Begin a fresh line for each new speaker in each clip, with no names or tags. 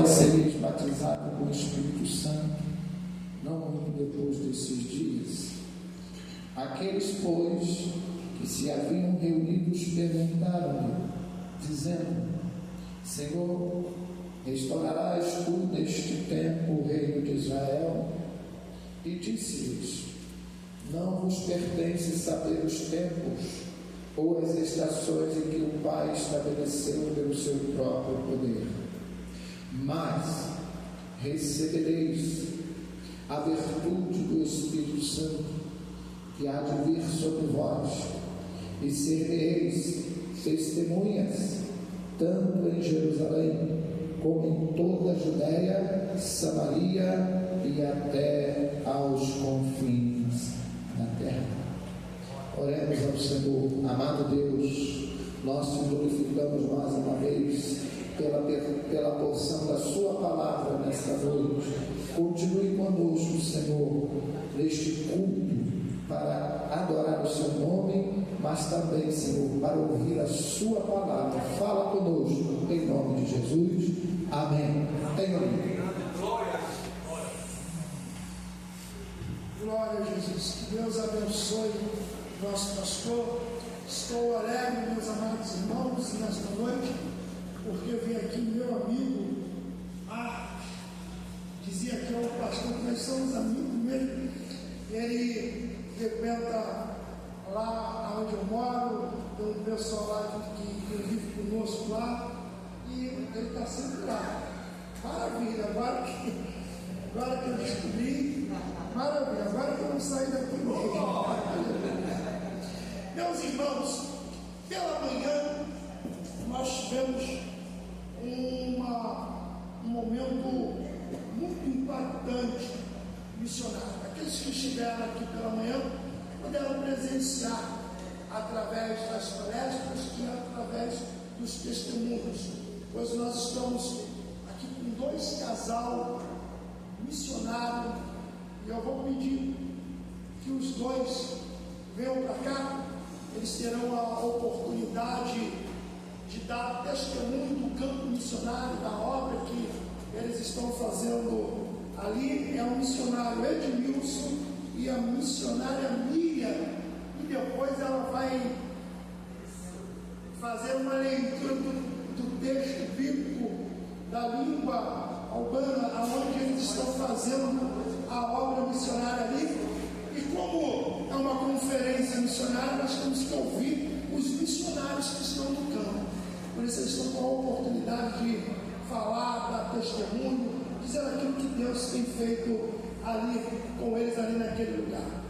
vós sereis batizados com o Espírito Santo, não muito depois desses dias. Aqueles, pois, que se haviam reunidos perguntaram-lhe, dizendo: Senhor, restaurarás tu neste tempo o reino de Israel? E disse-lhes: Não vos pertence saber os tempos ou as estações em que o Pai estabeleceu pelo seu próprio poder. Mas recebereis a virtude do Espírito Santo, que há de vir sobre vós, e sereis testemunhas, tanto em Jerusalém, como em toda a Judéia, Samaria e até aos confins da terra. Oremos ao Senhor. Amado Deus, nós te glorificamos mais uma vez pela porção da sua palavra nesta noite. Continue conosco, Senhor, neste culto, para adorar o seu nome, mas também, Senhor, para ouvir a sua palavra. Fala conosco, em nome de Jesus. Amém. Tenha
glória a Jesus. Que Deus abençoe nosso pastor. Estou alegre, meus amados irmãos, nesta noite, porque eu vim aqui, meu amigo dizia que é o pastor, que nós somos amigos mesmo. Ele frequenta lá onde eu moro, tem um pessoal lá que vive conosco lá, e ele está sempre lá. Maravilha, agora que eu descobri, maravilha, agora que eu não saí daqui mesmo. Meus irmãos, pela manhã nós tivemos um momento muito impactante missionário. Aqueles que estiveram aqui pela manhã puderam presenciar através das palestras e através dos testemunhos, pois nós estamos aqui com 2 casal missionários, e eu vou pedir que os 2 venham para cá. Eles terão a oportunidade de dar testemunho do campo missionário, da obra que eles estão fazendo ali. É o missionário Edmilson e a missionária Miriam, e depois ela vai fazer uma leitura do texto bíblico da língua albana, onde eles estão fazendo a obra missionária ali. E como é uma conferência missionária, nós temos que ouvir os missionários que estão no campo. Por isso eles estão com a oportunidade de falar, dar testemunho, dizer aquilo que Deus tem feito ali com eles, ali naquele lugar.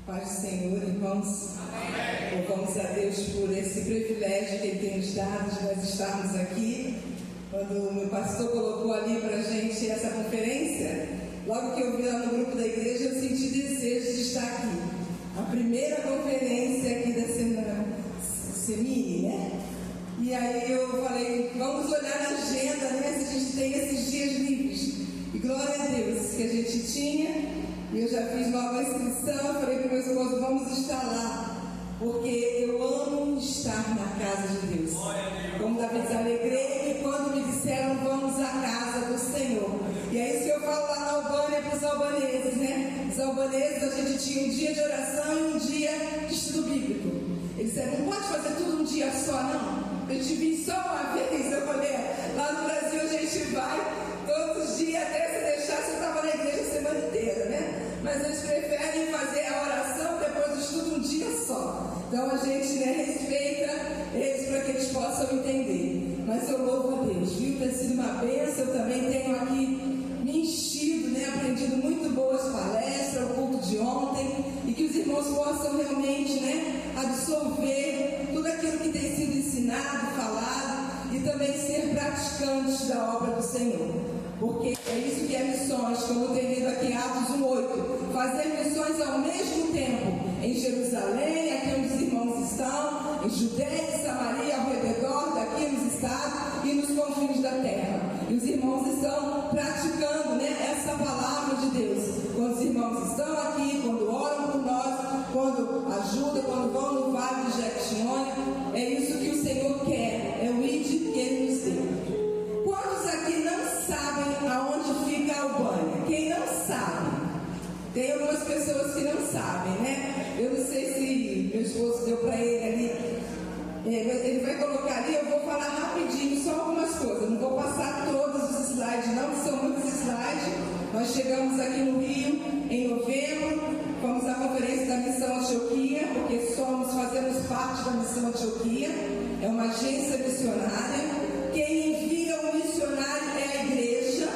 Paz do Senhor, irmãos. Amém. Louvamos a Deus por esse privilégio que Ele tem nos dado de nós estarmos aqui. Quando o meu pastor colocou ali para a gente essa conferência, logo que eu vi lá no grupo da igreja, eu senti desejo de estar aqui. A primeira conferência aqui da Semini, né? E aí eu falei, vamos olhar na agenda, né? Se a gente tem esses dias livres. E glória a Deus que a gente tinha. E eu já fiz nova inscrição. Eu falei para o meu esposo, vamos estar lá. Porque eu amo estar na casa de Deus. Como Davi alegrei quando me disseram, vamos à casa do Senhor. E é isso que eu falo lá na Albânia para os albaneses, né? Os albaneses, a gente tinha um dia de oração e um dia de estudo bíblico. Eles disseram, não pode fazer tudo um dia só, não. A gente vim só uma vez. Eu falei, lá no Brasil a gente vai todos os dias, até se deixar, você estava na igreja a semana inteira, né? Mas eles preferem fazer a oração depois do estudo um dia só. Então a gente, né, respeita eles para que eles possam entender. Mas eu louvo a Deus, viu? Tem sido uma bênção. Eu também tenho aqui me enchido, né? Aprendido muito boas palestras, o culto de ontem, e que os irmãos possam realmente, né, absorver tudo aquilo que tem sido ensinado, falado, e também ser praticantes da obra do Senhor. Porque é isso que é missões, como tem lido aqui em Atos 1:8, fazer missões ao mesmo tempo em Jerusalém, aqui onde os irmãos estão, em Judéia e Samaria, ao redor daqui nos estados e nos confins da terra. E os irmãos estão praticando, né, essa palavra de Deus. Quando os irmãos estão aqui, quando oram por nós, quando ajudam, quando vão no Vale de Jequitinhonha, é isso que o Senhor quer, é o ID que Ele nos deu. sabe. Tem algumas pessoas que não sabem, né? Eu não sei se meu esposo deu para ele ali. Ele vai colocar ali, eu vou falar rapidinho só algumas coisas. Não vou passar todos os slides, não, que são muitos slides. Nós chegamos aqui no Rio em novembro, fomos à conferência da Missão Antioquia, porque fazemos parte da Missão Antioquia, é uma agência missionária. Quem envia o missionário é a igreja,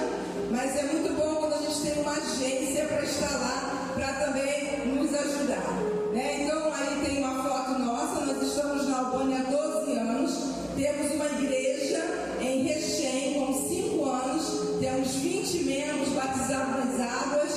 mas é muito bom quando a gente tem uma agência para estar lá, para também nos ajudar, né? Então aí tem uma foto nossa, nós estamos na Albânia há 12 anos, temos uma igreja em Recém com 5 anos, temos 20 membros batizados nas águas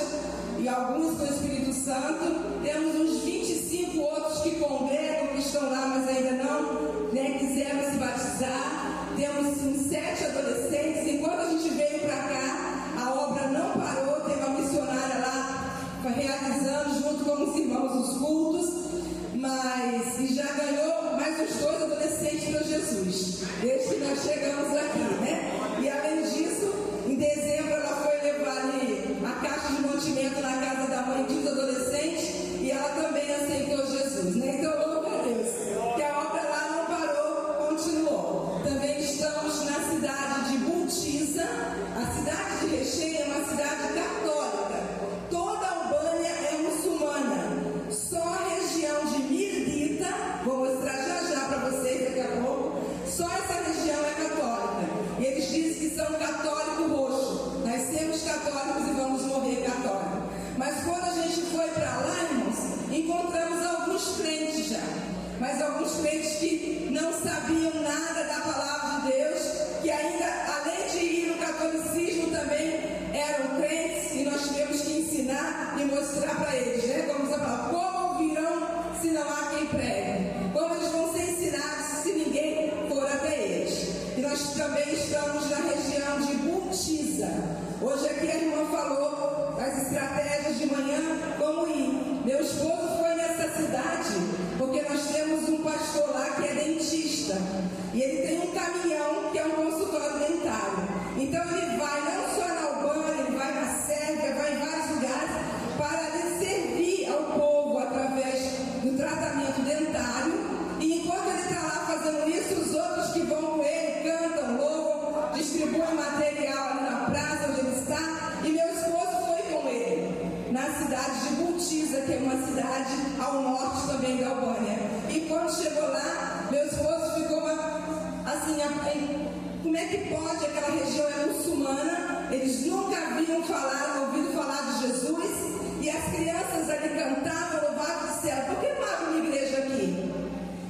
e alguns com o Espírito Santo, temos uns 25 outros que congregam, que estão lá, mas ainda não, né, quiseram se batizar. Temos 7 adolescentes. Enquanto a gente veio para cá, a obra não parou, tem uma missionária lá realizando junto com os irmãos os cultos, e já ganhou mais uns 2 adolescentes para Jesus, desde que nós chegamos aqui, né? E além disso, em dezembro ela foi levar ali a caixa de mantimento na casa da mãe de um adolescente e ela também aceitou Jesus, né? Então, louva a Deus, que a obra lá não parou, continuou. Também estamos na cidade de Butiza. A cidade de Recém é uma cidade católica. Toda a Albânia é muçulmana. Só a região de Mirdita, vou mostrar já para vocês daqui a pouco, só essa região é católica. E eles dizem que são católico roxo. Nascemos católicos e vamos morrer católicos. Mas quando a gente foi para lá, irmãos, encontramos alguns crentes já. Mas alguns crentes que não sabiam nada da palavra de Deus, que ainda, além de ir no catolicismo, também eram crentes, e nós tivemos que ensinar e mostrar para eles, né? Como você fala, como ouvirão se não há quem pregue? Como eles vão ser ensinados se ninguém for até eles? E nós também estamos na região de Butiza. Hoje aqui a irmã falou das estratégias de manhã, como ir. Meu esposo foi nessa cidade, porque nós temos um pastor lá que é dentista, e ele tem um caminhão que é um consultório dentário. Então ele vai não só na Albânia, ele vai na Sérvia, vai em vários lugares para lhe servir ao povo através do tratamento dentário. E enquanto ele está lá fazendo isso, os outros que vão com ele cantam, louvam, distribuem material ali na praça onde ele está. E meu esposo foi com ele na cidade de Butiza, que é uma cidade ao norte também da Albânia. E quando chegou lá, meu esposo ficou assim, como é que pode? Aquela região é muçulmana, eles nunca haviam ouvido falar de Jesus, e as crianças ali cantavam, louvavam o céu. Por que não abre uma igreja aqui?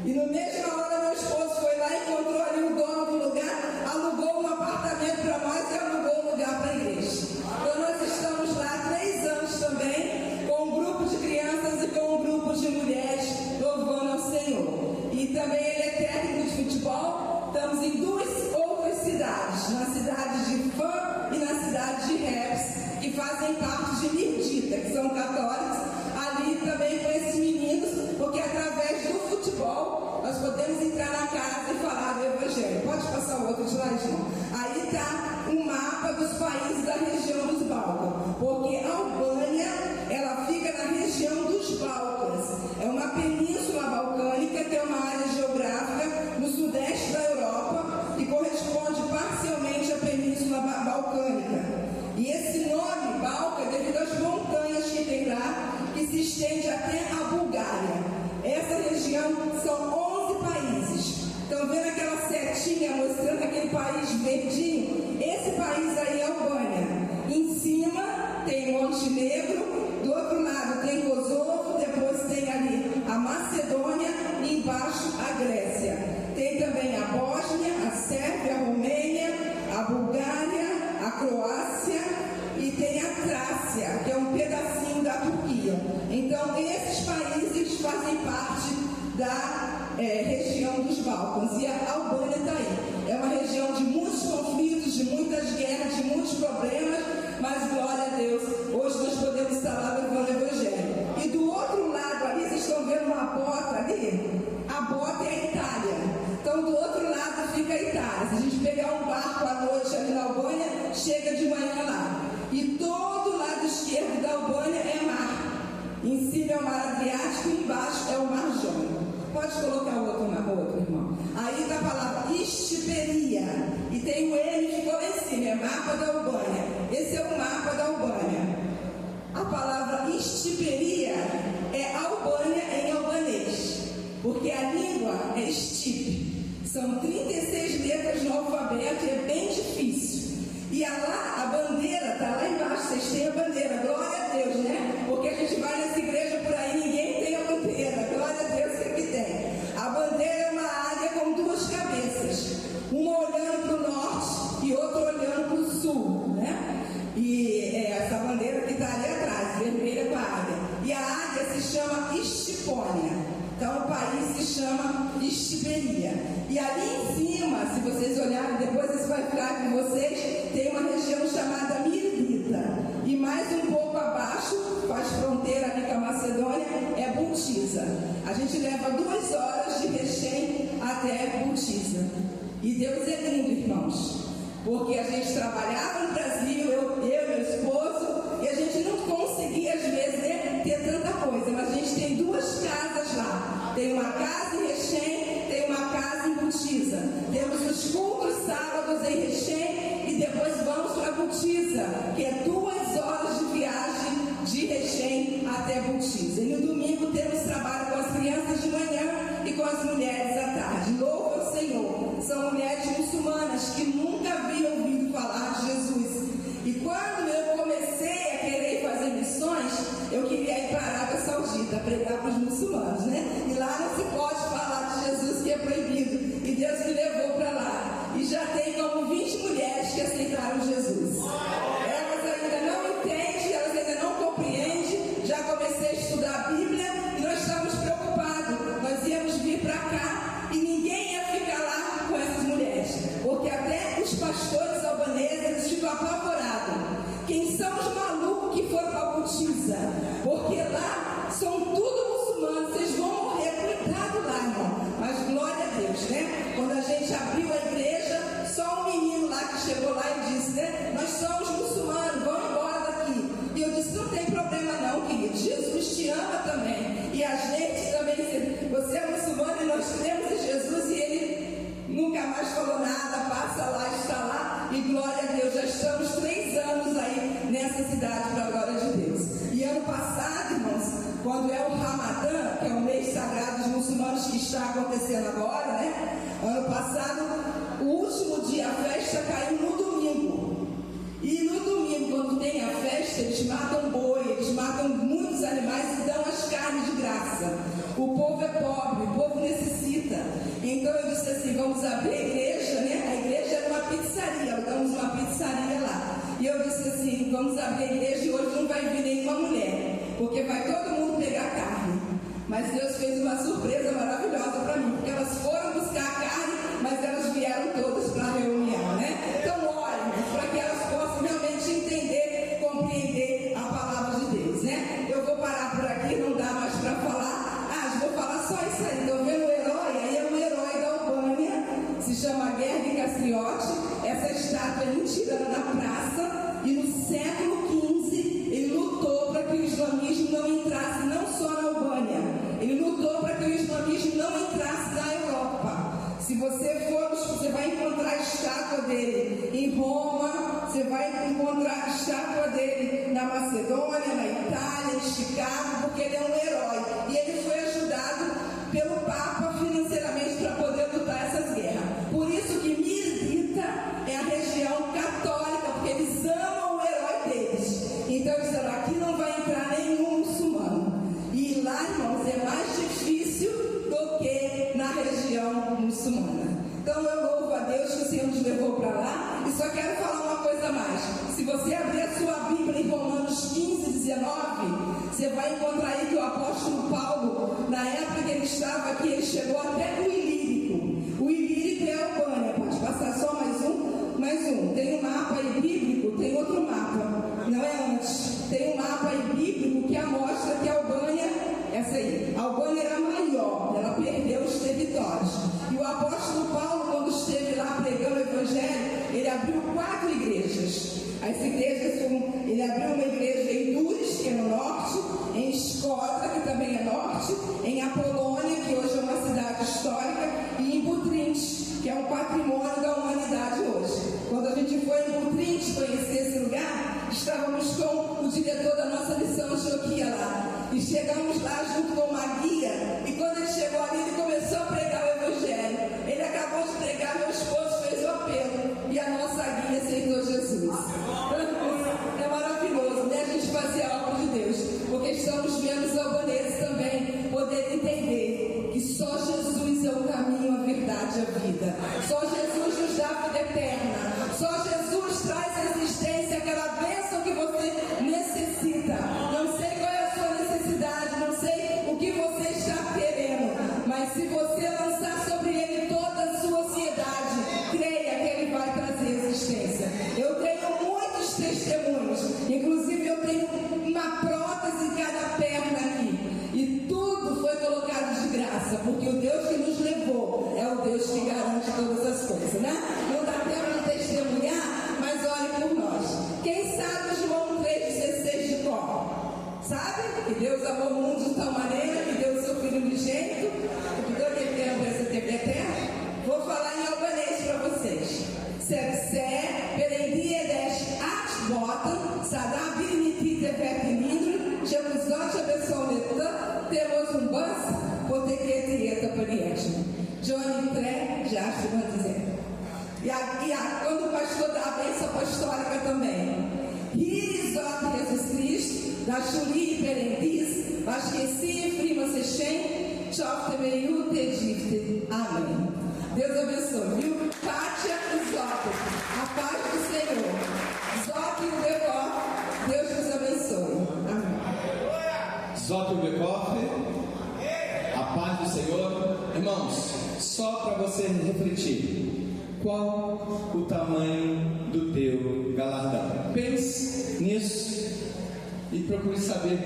E na mesma hora meu esposo foi lá e encontrou ali o dono do lugar, alugou um apartamento para nós e alugou um lugar para a igreja. Então nós estamos lá há 3 anos também, com um grupo de crianças e com um grupo de mulheres, louvando ao Senhor. E também ele é técnico de futebol. Estamos em 2 outras cidades, na cidade de Fã e na cidade de Reps, que fazem parte de Mirdita, que são católicos, ali também com esses meninos, porque através do futebol nós podemos entrar na casa e falar do Evangelho. Pode passar o outro slide, irmão? Aí está um mapa dos países da região dos Balcãs, porque a Albânia, ela fica na região dos Balcãs. É uma península balcânica, que é uma área geográfica no sudeste da Europa, que corresponde parcialmente à península balcânica. E esse nome Balca é devido às montanhas que tem lá, que se estende até a Bulgária. Essa região são 11 países. Estão vendo aquela setinha mostrando aquele país verdinho? Esse país aí é a Albânia. Em cima tem Montenegro, do outro lado tem Kosovo, depois tem ali a Macedônia e embaixo a Grécia. Tem também a Bósnia, a Sérvia, a Romênia, a Bulgária, a Croácia e tem a Trácia, que é um pedacinho da Turquia. Então esses países fazem parte da região dos Balcãs, e a Albânia está aí. É uma região de muitos conflitos, de muitas guerras, de muitos problemas, mas glória a Deus, hoje nós podemos estar lá levando o Evangelho. E do outro lado ali, vocês estão vendo uma bota ali? A bota é a Itália. Então do outro lado fica a Itália. Se a gente pegar um barco à noite ali na Albânia, chega de manhã lá. E todo o lado esquerdo da Albânia é mar. Em cima é o mar Adriático e embaixo é o mar Jônico. Pode colocar o outro, irmão. Aí está a palavra Istiperia. E tem o M que ficou lá em cima, é mapa da Albânia. Esse é o mapa da Albânia. A palavra Istiperia é Albânia em albanês, porque a língua é Stipe. São 36 letras no alfabeto e é bem difícil. E a bandeira está lá embaixo, vocês têm a bandeira, glória a Deus, né? Porque a gente vai nessa igreja por aí, ninguém tem a bandeira, glória a Deus que aqui tem. A bandeira é uma águia com duas cabeças, uma olhando para o norte e outra olhando para o sul, né? E essa bandeira que está ali atrás, vermelha com a águia. E a águia se chama Estipônia. Então o país se chama Istiperia. E ali em cima, se vocês olharem, depois isso vai ficar com vocês, tem uma região chamada Mirdita. E mais um pouco abaixo, faz fronteira ali com a Macedônia, é Bultiza. A gente leva 2 horas de Rechem até Bultiza. E Deus é lindo, irmãos. Porque a gente trabalhava no Brasil, eu e meu esposo, e a gente não conseguia às vezes ter tanta coisa, mas a gente tem 2 casas lá. Tem uma casa em Rechem, tem uma casa em Bultiza. Temos os cultos sábados em Rechem e depois vamos para Bultiza, que é 2 horas de viagem de Rechem até Bultiza. E no domingo temos trabalho com as crianças de manhã e com as mulheres à tarde. Louva ao Senhor! São mulheres muçulmanas que nunca haviam ouvido falar de Jesus. E quando eu comecei a querer fazer missões, eu queria ir para a Arábia Saudita, pregar para os muçulmanos, né? E lá não se pode falar de Jesus, que é proibido. E Deus me levou para lá. E já tem como 20 mulheres que aceitaram Jesus. Elas ainda não entendem, elas ainda não compreendem. Já comecei a estudar a Bíblia e nós estávamos preocupados. Nós íamos vir para cá e ninguém ia ficar lá com essas mulheres. Porque até os pastores albaneses, eles ficam apavorados. Quem são os malucos que foram para Bultiza? Porque lá são tudo muçulmanos, vocês vão morrer, cuidado lá, irmão. Mas glória a Deus, né? Quando a gente abriu a igreja, só um menino lá que chegou lá e disse, né? Nós somos muçulmanos, vamos embora daqui. E eu disse, não tem problema não, querido, Jesus te ama também. E a gente também, você é muçulmano e nós cremos em Jesus e ele nunca mais falou nada, passa lá, está lá. E glória a Deus, já estamos 3 anos aí nessa cidade para a glória de Deus. E ano passado, irmãos, quando é o Ramadã, que é o mês sagrado dos muçulmanos que está acontecendo agora, né? Ano passado, o último dia, a festa caiu no domingo. E no domingo, quando tem a festa, eles matam boi, eles matam muitos animais e dão as carnes de graça. O povo é pobre, o povo necessita. Então eu disse assim, vamos abrir a igreja, né? A igreja era uma pizzaria, alugamos uma pizzaria lá. E eu disse assim, vamos abrir a igreja e hoje não vai vir nenhuma mulher, porque vai todo mundo pegar carne. Mas Deus fez uma surpresa maravilhosa para mim, porque elas foram buscar a carne, mas elas vieram todas para a reunião, né? Então orem, para que elas possam realmente entender, compreender a palavra de Deus, né? Eu vou parar por aqui, não dá mais para falar. Vou falar só isso aí. Estão vendo o herói? Aí é um herói da Albânia, se chama Gergi Castriotti. Essa estátua é tirada da praça e no século XV ele lutou para que o islamismo não entrasse não só na Albânia, ele lutou para que o islamismo não entrasse na Europa. Se você for, você vai encontrar a estátua dele em Roma, você vai encontrar a estátua dele na Macedônia, na Itália, em Chicago, porque ele é um herói. E ele foi ajudado pelo Papa financeiramente para poder lutar essas guerras. Por isso que Mirdita é a região católica, porque eles amam o herói deles. Então eles disseram, aqui não vai entrar nenhum muçulmano. E lá, irmãos, é mais difícil do que na região muçulmana. Então eu louvo a Deus que o Senhor nos levou para lá. E só quero falar uma coisa mais. Se você abrir a sua Bíblia em Romanos 15, 19, você vai encontrar aí que o apóstolo Paulo, na época que ele estava aqui, ele chegou até o Ilírico. O Ilírico é a Albânia. Pode passar só mais um? Mais um. Tem um mapa aí bíblico, tem outro mapa. Não é antes. Tem um mapa aí bíblico que mostra que a Albânia, essa aí, a Albânia era maior, ela perdeu os territórios. E o apóstolo Paulo, quando esteve lá pregando o evangelho, ele abriu 4 igrejas. As igrejas, ele abriu uma igreja em Dures, que é no norte, em Escota, que também é norte, em Apolônia, que hoje é uma cidade histórica, e em Butrins, que é um patrimônio da humanidade hoje. Quando a gente foi em Butrins conhecer esse lugar, estávamos com o diretor da nossa missão, Joquia, lá. E chegamos lá junto com uma guia, e quando ele chegou ali, ele começou a pregar o Evangelho. Ele acabou de pregar, meu esposo fez o apelo, e a nossa guia aceitou Jesus. É maravilhoso, né? A gente fazer a obra de Deus, porque estamos vendo os albaneses também poder entender que só Jesus é o caminho, a verdade e a vida. Só Jesus nos dá a vida eterna. Só Jesus traz à existência aquela bênção que você necessita. Não sei qual é a sua necessidade, não sei o que você está querendo, mas se você lançar sobre ele toda a sua ansiedade, creia que ele vai trazer existência. Eu tenho muitos testemunhos, inclusive eu tenho uma prótese em cada perna aqui, e tudo foi colocado de graça, porque o Deus que nos levou é o Deus que garante todas as coisas, né? Não dá tempo de testemunhar, mas olhe por nós. Quem sabe João 3,16 de cor? Sabe? Que Deus amou o mundo de tal maneira que deu o seu Filho unigênito, que deu aquele tempo essa tempo eterno. Vou falar em albanês para vocês. Serse, perendiedes atbotan, sadá birinitite vertinindro, jemuzote abençooneta, temos um bus, potequetieta parietna. Johnny Tré, já estou dizendo. E quando o pastor dá a bênção apostólica também. Ririzot Jesus Cristo, da Chuli Perendis, Vasqueci, Prima Sechem, Chofte Meiu, Tedifte. Amém. Deus abençoe, viu? Pátia e Zop, a paz do Senhor. Zop e o Becof, Deus nos abençoe. Amém.
Zop e o Becof, a paz do Senhor. Irmãos, só para você refletir, qual o tamanho do teu galardão? Pense nisso e procure saber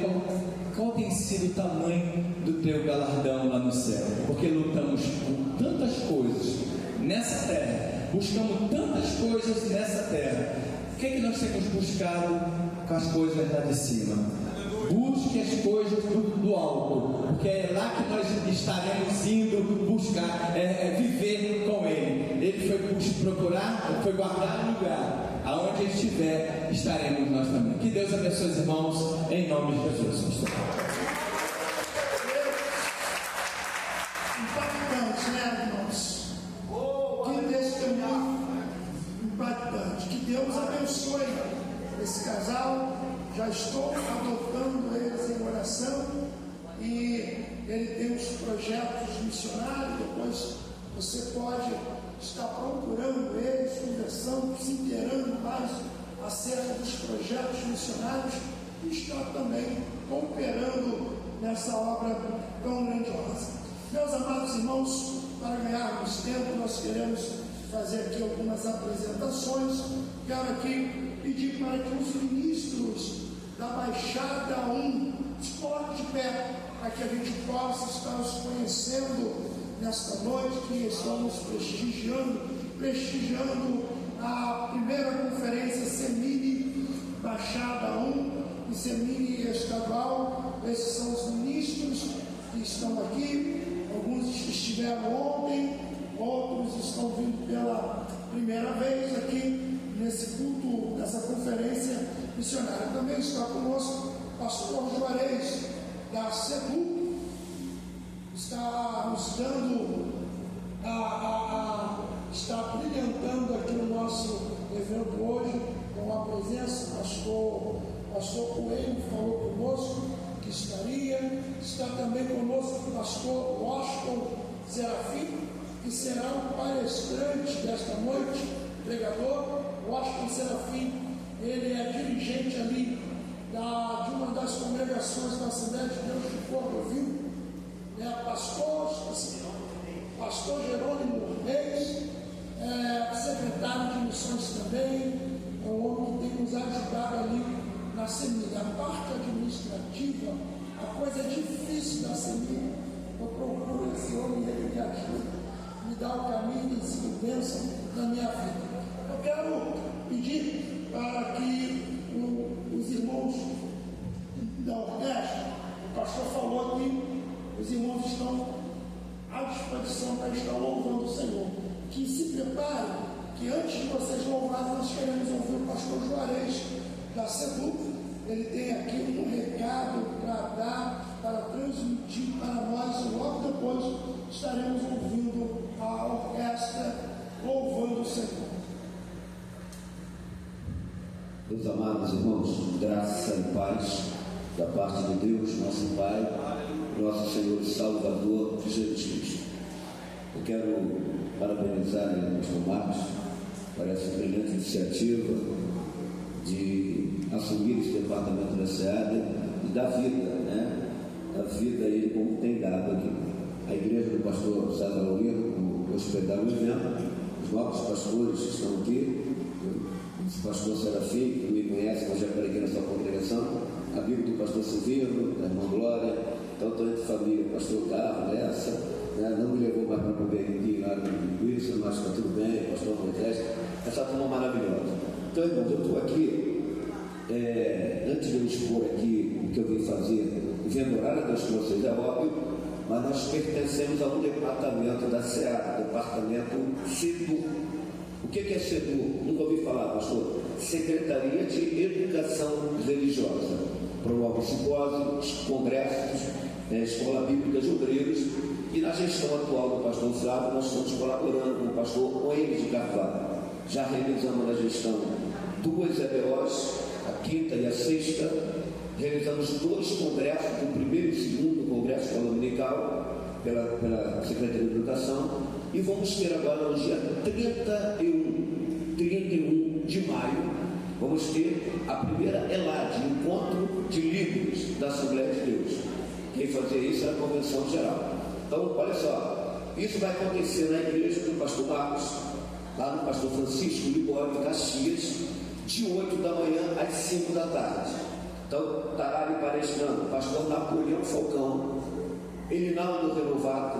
qual tem sido o tamanho do teu galardão lá no céu, porque lutamos por tantas coisas nessa terra, buscamos tantas coisas nessa terra. O que é que nós temos buscado com as coisas lá de cima? Busque as coisas do alto, porque é lá que nós estaremos indo buscar, viver com Ele. Ele foi procurar, foi guardar um lugar, aonde Ele estiver, estaremos nós também. Que Deus abençoe os irmãos, em nome de Jesus.
Impactante, né, irmãos? Que testemunho impactante. Que Deus abençoe esse casal. Já estou adotando eles em oração, e ele tem uns projetos missionários. Depois você pode estar procurando eles, conversando, se inteirando mais acerca dos projetos missionários, e está também cooperando nessa obra tão grandiosa. Meus amados irmãos, para ganharmos tempo, nós queremos fazer aqui algumas apresentações. Quero aqui pedir para que os ministros da Baixada 1 se coloquem de pé, para que a gente possa estar nos conhecendo nesta noite, que estamos prestigiando a primeira conferência Semini Baixada 1 e Semini Estadual. Esses são os ministros que estão aqui. Alguns estiveram ontem, outros estão vindo pela primeira vez aqui nesse culto, nessa conferência missionária. Também está conosco o pastor Juarez, da CEDU, está nos dando, está brilhantando aqui o nosso evento hoje, com a presença. Pastor Coelho falou conosco que estaria. Está também conosco o pastor Washington Serafim, que será um palestrante desta noite, pregador. Washington Serafim, ele é dirigente ali de uma das congregações da Assembleia de Deus de Cordovil, pastor Jerônimo Reis, secretário de missões também, é um homem que tem nos ajudado ali na CEMIG. A parte administrativa, a coisa difícil da CEMIG, eu procuro esse homem, ele me ajuda, me dá o caminho de bênção na minha vida. Eu quero pedir para que antes de vocês louvarem, nós queremos ouvir o pastor Juarez da SEDU. Ele tem aqui um recado para dar, para transmitir para nós, e logo depois estaremos ouvindo a orquestra louvando o Senhor.
Meus amados irmãos, graça e paz da parte de Deus, nosso Pai, nosso Senhor e Salvador Jesus Cristo. Eu quero parabenizar o pastor Marcos por essa brilhante iniciativa de assumir esse departamento da SEAD e da vida, né? A vida ele como tem dado aqui. A igreja do pastor César Laurino, o hospedar o evento, os novos pastores que estão aqui, o pastor Serafim, que me conhece, mas já preguei na sua congregação, amigo do pastor Silvino, da irmã Glória, então estou entre família, pastor Carlos, essa, né? Não me levou mais para poder ir lá no isso, mas está tudo bem, pastor Moisés, essa turma maravilhosa. Então, irmãos, eu estou aqui, antes de eu expor aqui o que eu vim fazer, vendo orar a Deus com vocês, é óbvio, mas nós pertencemos a um departamento da SEAD, departamento SEDU. O que é SEDU? Nunca ouvi falar, pastor. Secretaria de Educação Religiosa. Promove simpósios, congressos, escola bíblica de obreiros, e na gestão atual do pastor Flávio, nós estamos colaborando com o pastor Oene de Carvalho. Já realizamos na gestão 2 EBOs, a quinta e a sexta. Realizamos 2 congressos, o primeiro e o segundo congresso dominical pela Secretaria de Educação, e vamos ter agora no dia 31 de maio, vamos ter a primeira ELAD, Encontro de Líderes da Assembleia de Deus. Quem fazia isso era a Convenção Geral. Então, olha só, isso vai acontecer na igreja do pastor Marcos, lá no pastor Francisco Libório, Caxias, de 8 da manhã às 5 da tarde. Então, estará ali palestrando o pastor Napoleão Falcão, Elinaldo Renovato,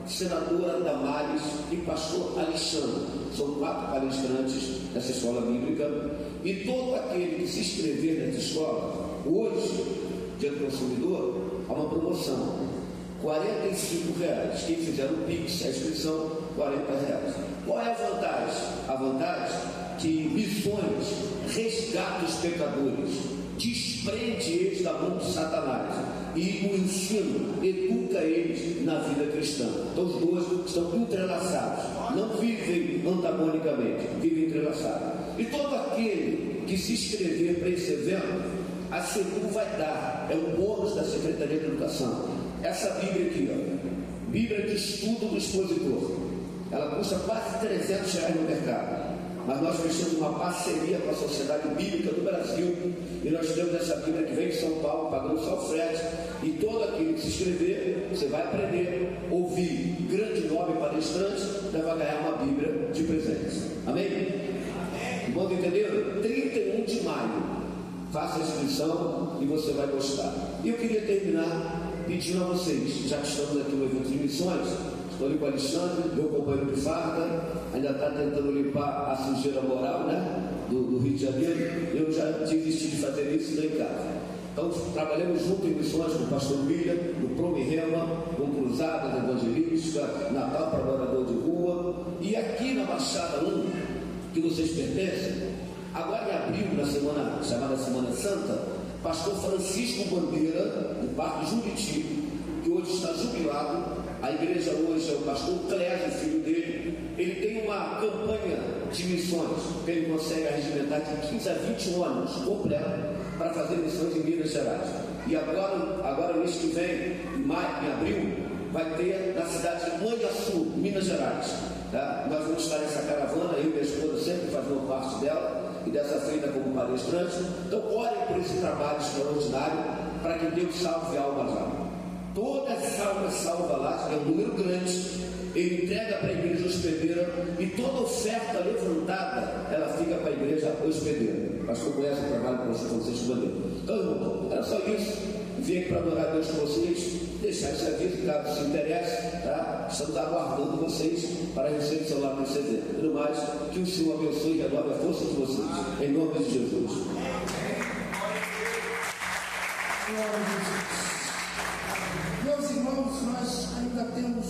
senadora Damares e pastor Alexandre. São 4 palestrantes dessa escola bíblica, e todo aquele que se inscrever nessa escola, hoje, dia do consumidor, há uma promoção, R$45. Quem fizer o Pix, a inscrição, R$40. Qual é a vantagem? A vantagem é que missões resgata os pecadores, desprende eles da mão de Satanás, e o ensino educa eles na vida cristã. Então os dois estão entrelaçados, não vivem antagonicamente, vivem entrelaçados. E todo aquele que se inscrever para esse evento, a SEDU vai dar, é um bônus da Secretaria de Educação, essa Bíblia aqui, ó, Bíblia de Estudo do Expositor. Ela custa quase R$300 no mercado, mas nós fechamos uma parceria com a Sociedade Bíblica do Brasil, e nós temos essa Bíblia que vem de São Paulo, pagando só o frete, e todo aquele que se inscrever, você vai aprender, ouvir grande nome palestrante, já vai ganhar uma Bíblia de presente. Amém? Irmãos, entenderam? 31 de maio, faça a inscrição e você vai gostar. E eu queria terminar pedindo a vocês, já que estamos aqui no evento de missões, estou ali com o Alexandre, meu companheiro de farda, ainda está tentando limpar a sujeira moral, né, do Rio de Janeiro. Eu já desisti de fazer isso em casa. Então, trabalhamos junto em missões com o pastor William, no Promi Rema, com cruzadas evangelísticas, Natal para morador de rua, e aqui na Baixada 1, que vocês pertencem, agora em abril, na semana chamada Semana Santa, pastor Francisco Bandeira, do Parque Juriti, que hoje está jubilado. A igreja hoje é o pastor Clésio, filho dele. Ele tem uma campanha de missões que ele consegue arregimentar de 15 a 21 anos completo para fazer missões em Minas Gerais. E agora mês que vem, em abril, vai ter na cidade de Manhuaçu, Minas Gerais. Tá? Nós vamos estar nessa caravana, eu e minha esposa sempre fazendo parte dela, e dessa feita como palestrante. Então orem por esse trabalho extraordinário, para que Deus salve almas lá. Toda essa alma salva lá, é um número grande, ele entrega para a igreja hospedeira, e toda oferta levantada, ela fica para a igreja hospedeira. O pastor conhece o trabalho com vocês com bandeira. Então, irmão, era só isso. Vim aqui para adorar a Deus com vocês, deixar esse aviso, caso se interesse, tá? Estamos aguardando vocês para receber o celular no CD. Tudo mais, que o Senhor abençoe e renove a força de vocês. Em nome de Jesus.
Meus irmãos, nós ainda temos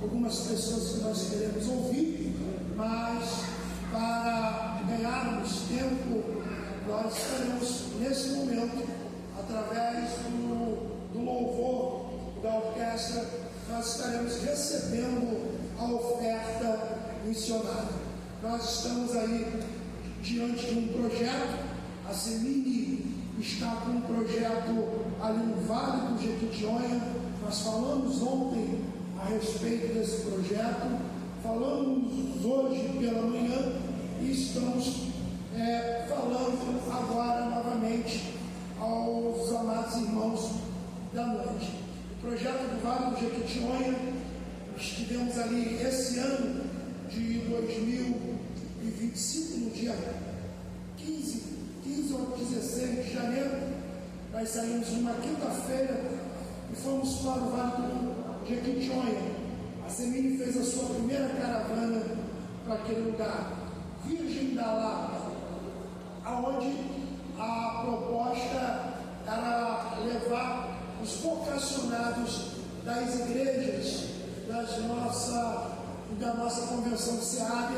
algumas pessoas que nós queremos ouvir, mas para ganharmos tempo, nós estaremos nesse momento, através do louvor da orquestra, nós estaremos recebendo a oferta missionária. Nós estamos aí diante de um projeto, a Semini está com um projeto ali no Vale do Jequitinhonha. Nós falamos ontem a respeito desse projeto, falamos hoje pela manhã e estamos falando agora novamente aos amados irmãos da noite. O projeto do Vale do Jequitinhonha, estivemos ali esse ano de 2025, no dia 15 ou 16 de janeiro, nós saímos numa quinta-feira e fomos para o Vale do Jequitinhonha. A Semini fez a sua primeira caravana para aquele lugar, Virgem da Lapa, aonde a proposta era levar os vocacionados das igrejas da nossa convenção de SEAD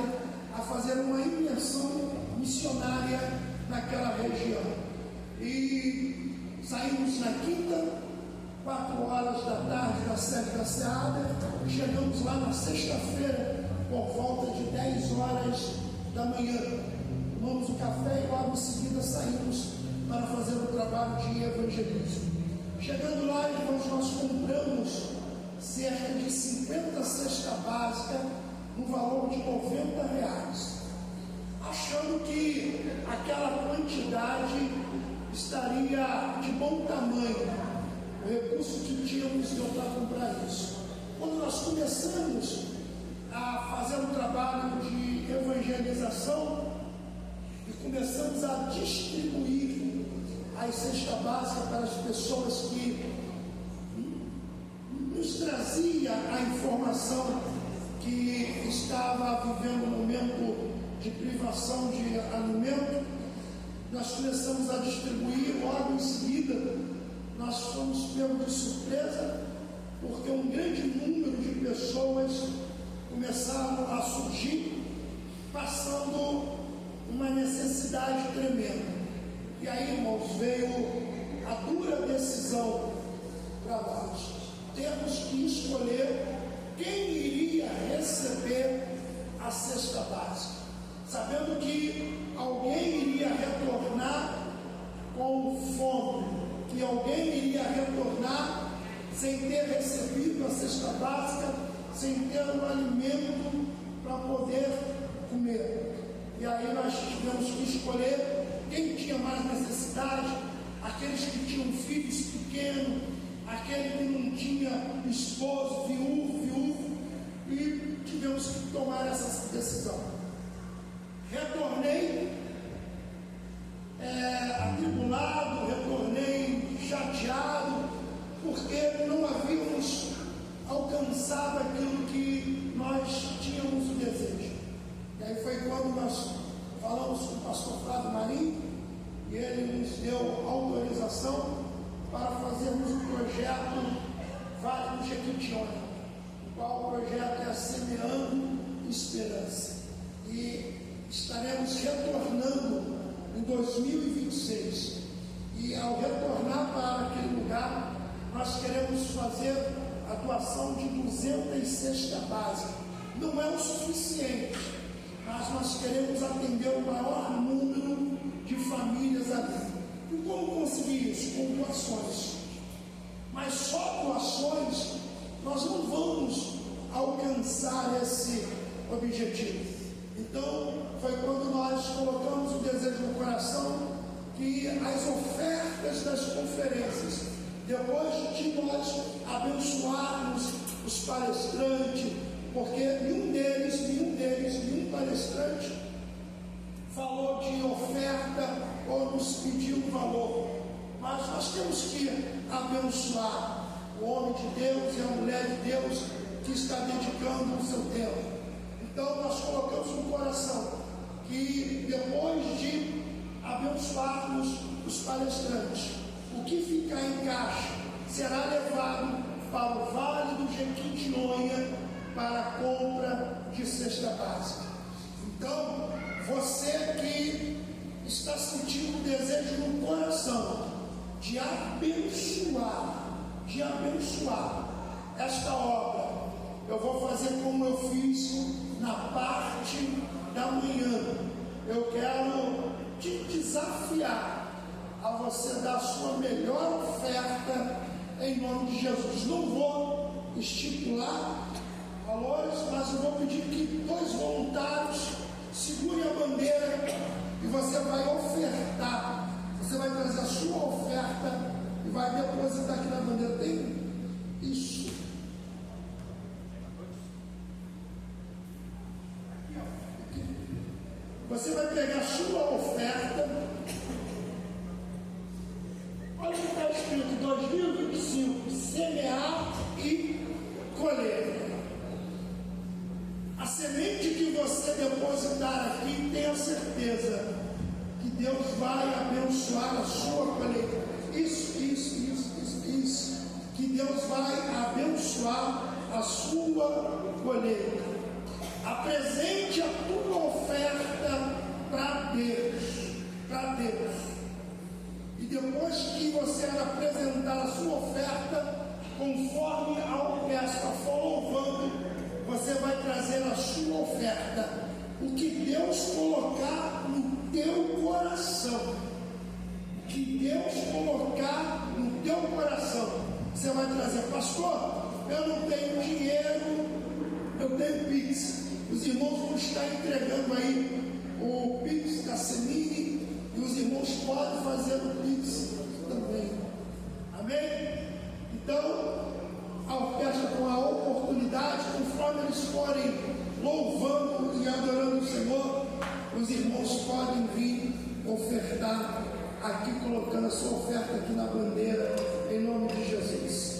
a fazer uma imersão missionária naquela região. E saímos na quinta, 4 horas da tarde, da sede da SEAD, e chegamos lá na sexta-feira, por volta de 10 horas da manhã. Tomamos o café e logo em seguida saímos para fazer o trabalho de evangelismo. Chegando lá, irmãos, nós compramos cerca de 50 cestas básicas no valor de R$90, achando que aquela quantidade estaria de bom tamanho, o recurso que tínhamos deu para comprar isso. Quando nós começamos a fazer um trabalho de evangelização e começamos a distribuir as cestas básicas para as pessoas que nos trazia a informação que estava vivendo um momento de privação de alimento, nós começamos a distribuir. Logo em seguida nós fomos pegos de surpresa, porque um grande número de pessoas começaram a surgir, passando uma necessidade tremenda. E aí, irmãos, veio a dura decisão para nós. Temos que escolher quem iria receber a cesta básica, sabendo que alguém iria retornar com fome, que alguém iria retornar sem ter recebido a cesta básica, sem ter um alimento para poder comer. E aí nós tivemos que escolher quem tinha mais necessidade, aqueles que tinham filhos pequenos, aquele que não tinha esposo, viúvo, e tivemos que tomar essa decisão. Retornei atribulado, retornei chateado, porque não havíamos alcançado aquilo que nós tínhamos o desejo. E aí foi quando nós falamos com o pastor Flávio Marinho, e ele nos deu autorização para fazermos um projeto Vale do Jequitinhonha, o qual o projeto é Semeando Esperança. E estaremos retornando em 2026. E ao retornar para aquele lugar, nós queremos fazer a doação de 200 cestas básicas. Não é o suficiente, mas nós queremos atender o maior número de famílias ali. E como conseguir isso? Com doações. Mas só doações nós não vamos alcançar esse objetivo. Então foi quando nós colocamos o desejo no coração que as ofertas das conferências, depois de nós abençoarmos os palestrantes, porque nenhum palestrante falou de oferta ou nos pediu um valor, mas nós temos que abençoar o homem de Deus e a mulher de Deus que está dedicando o seu tempo. Então nós colocamos no coração que depois de abençoarmos os palestrantes, o que ficar em caixa será levado para o Vale do Jequitinhonha para a compra de cesta básica. Então Você que está sentindo o desejo no coração de abençoar esta obra, eu vou fazer como eu fiz na parte da manhã. Eu quero te desafiar a você dar a sua melhor oferta em nome de Jesus. Não vou estipular valores, mas eu vou pedir que 2 voluntários segurem a bandeira e você vai ofertar. Você vai trazer a sua oferta e vai depositar aqui na bandeira. Tem isso. Você vai pegar a sua oferta. Olha o que está escrito: 2025, semear e colher. A semente que você depositar aqui, tenha certeza que Deus vai abençoar a sua colheita. Isso. Que Deus vai abençoar a sua colheita. Apresente a tua oferta para Deus. E depois que você apresentar a sua oferta, conforme a orquestra for louvando, você vai trazer a sua oferta. O que Deus colocar no teu coração. Você vai trazer: pastor, eu não tenho dinheiro, eu tenho Pix. Os irmãos vão estar entregando aí o Pix da Semini, e os irmãos podem fazer o Pix também. Amém? Então, a orquestra, com a oportunidade, conforme eles forem louvando e adorando o Senhor, os irmãos podem vir ofertar aqui, colocando a sua oferta aqui na bandeira, em nome de Jesus.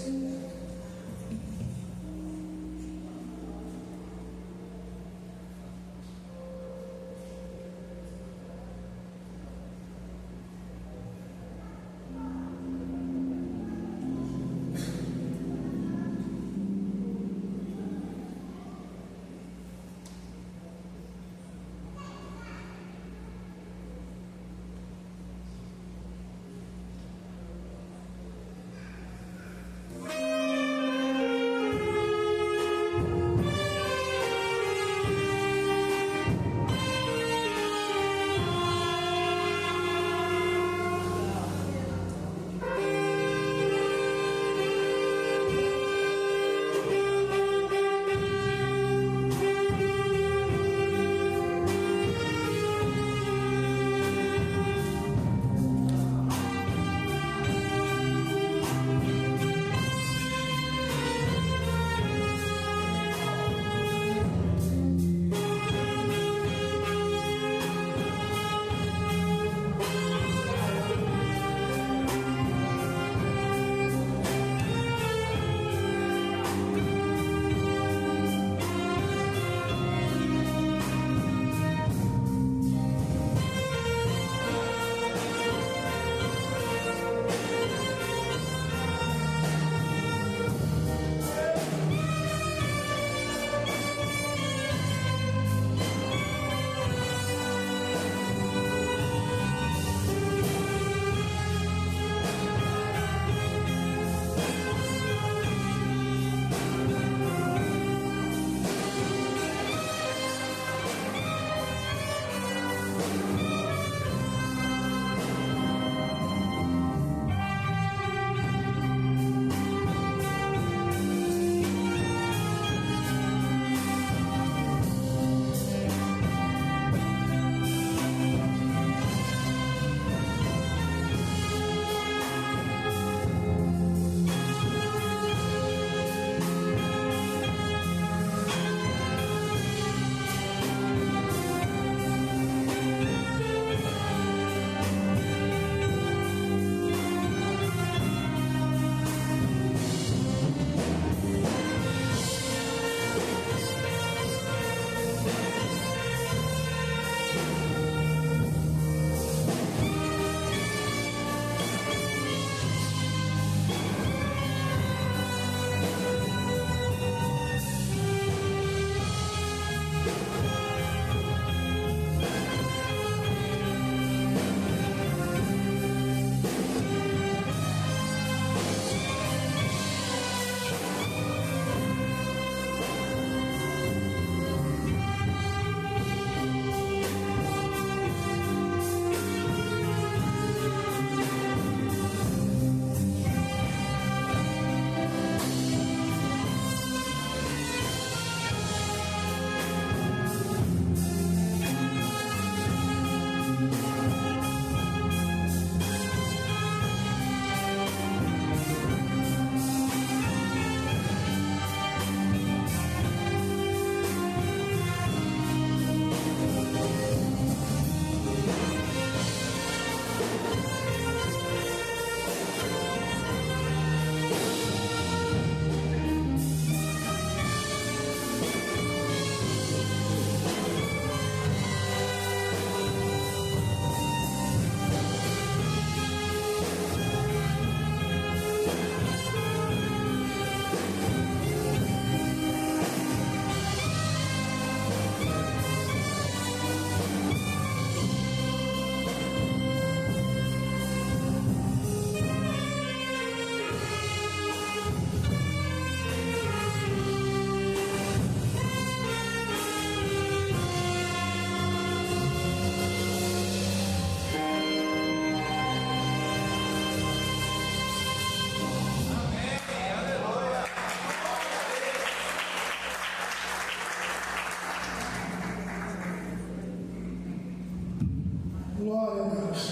Glória a Deus.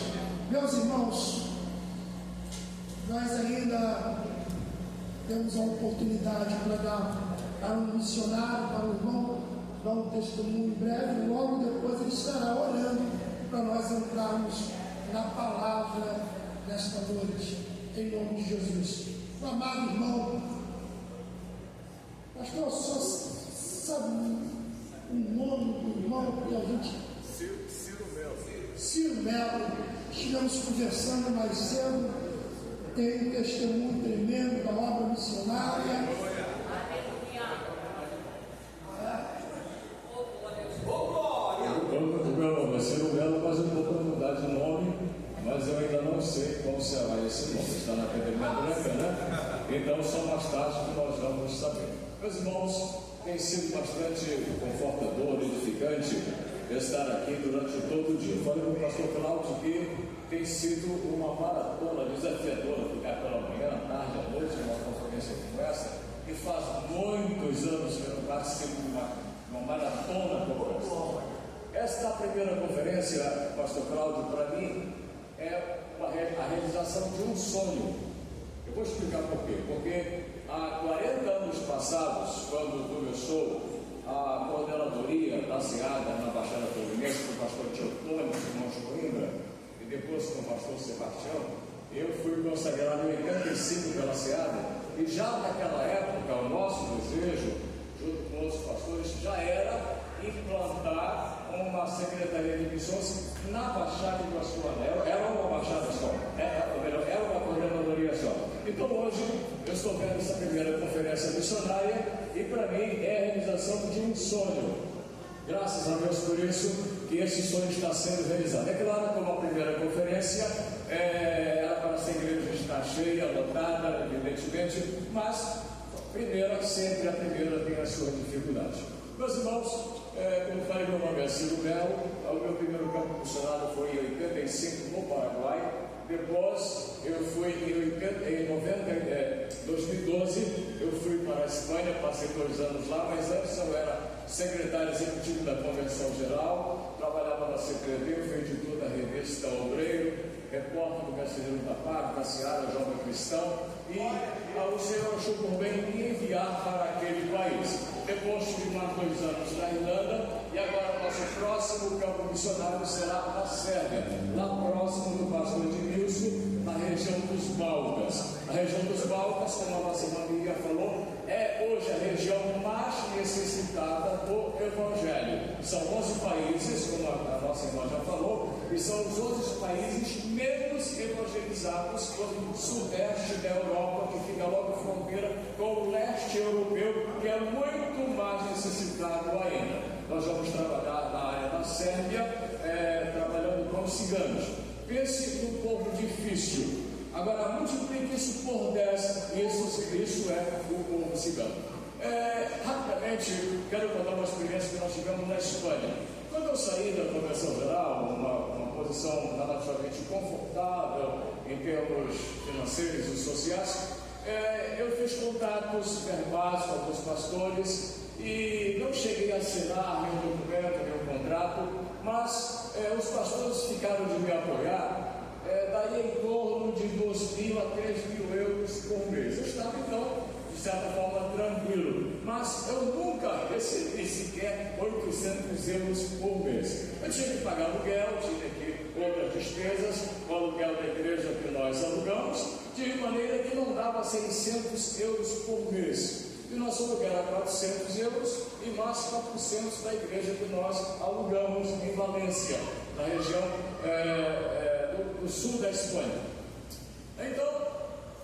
Meus irmãos, nós ainda temos a oportunidade para dar para um missionário, para o irmão, dar um testemunho em breve. Logo depois ele estará orando para nós entrarmos na palavra nesta noite, em nome de Jesus. O amado irmão, pastor, só sabe o nome do irmão que a gente... Ciro Melo. Estivemos conversando mais cedo, tem um testemunho tremendo da obra missionária.
O meu nome é Ciro Melo, mas eu vou para mudar de nome, mas eu ainda não sei qual será esse nome. Está na Academia Branca, né? Então só mais tarde que nós vamos saber. Meus irmãos, tem sido bastante confortador, edificante estar aqui durante todo o dia. Eu falei com o pastor Cláudio que tem sido uma maratona desafiadora ficar pela manhã, tarde, à noite, numa conferência como essa, e faz muitos anos que eu não participo de uma maratona como essa. Esta primeira conferência, pastor Cláudio, para mim, é a realização de um sonho. Eu vou explicar por quê. Porque há 40 anos passados, quando começou a coordenadoria da SEADA na Baixada Fluminense, com o pastor Teotônio, irmão Coimbra, e depois com o pastor Sebastião, eu fui consagrado em 85 pela SEADA, e já naquela época o nosso desejo, junto com outros pastores, já era implantar uma secretaria de missões na Baixada do Iguaçu. Era uma baixada só, era uma coordenadoria só. Então hoje eu estou vendo essa primeira conferência missionária e para mim é a realização de um sonho. Graças a Deus por isso que esse sonho está sendo realizado. É claro que uma primeira conferência era para essa igreja estar cheia, lotada, evidentemente, mas sempre a primeira tem a sua dificuldade. Meus irmãos, como falei, meu nome é Ciro Melo. O meu primeiro campo missionário foi em 85 no Paraguai. Depois eu fui em 2012 eu fui para a Espanha, passei 2 anos lá, mas antes eu era secretário executivo da Convenção Geral, trabalhava na CPD, fui editor da revista Obreiro, repórter do Mensageiro da Paz, da Seara Jovem Cristão, e o Senhor achou por bem me enviar para aquele país. Depois tive mais 2 anos na Irlanda, e agora o nosso próximo campo missionário será na Sérvia, lá próximo do pastor Edmilson, na região dos Balcãs. A região dos Balcãs, como a nossa irmã Miriam falou, é hoje a região mais necessitada do Evangelho. São 11 países, como a nossa irmã já falou, e são os 11 países menos evangelizados do sudeste da Europa, que fica logo fronteira com o leste europeu, que é muito mais necessitado ainda. Nós vamos trabalhar na área da Sérvia, trabalhando com ciganos. Pense num povo difícil. Agora, multiplique isso por 10, isso é o povo cigano. Rapidamente, quero contar uma experiência que nós tivemos na Espanha. Quando eu saí da Convenção Geral, uma posição relativamente confortável em termos financeiros e sociais, eu fiz contatos verbais com alguns pastores e não cheguei a assinar nenhum documento, nenhum contrato, mas os pastores ficaram de me apoiar, daí em torno de 2.000 a 3.000 euros por mês. Eu estava então, de certa forma, tranquilo, mas eu nunca recebi sequer 800 euros por mês. Eu tinha que pagar aluguel, tinha que outras despesas, o aluguel da igreja que nós alugamos, de maneira que não dava 600 euros por mês. E nosso aluguel era 400 euros e mais 400 da igreja que nós alugamos em Valência, na região do sul da Espanha. Então,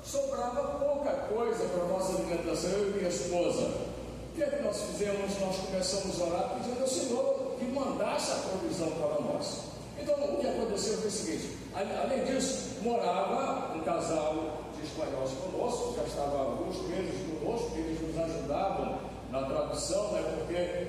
sobrava pouca coisa para a nossa alimentação, eu e minha esposa. O que é que nós fizemos? Nós começamos a orar pedindo ao Senhor que mandasse a provisão para nós. Então, o que aconteceu foi o seguinte: além disso, morava um casal de espanhóis conosco, já estava alguns meses conosco, eles nos ajudavam na tradução, porque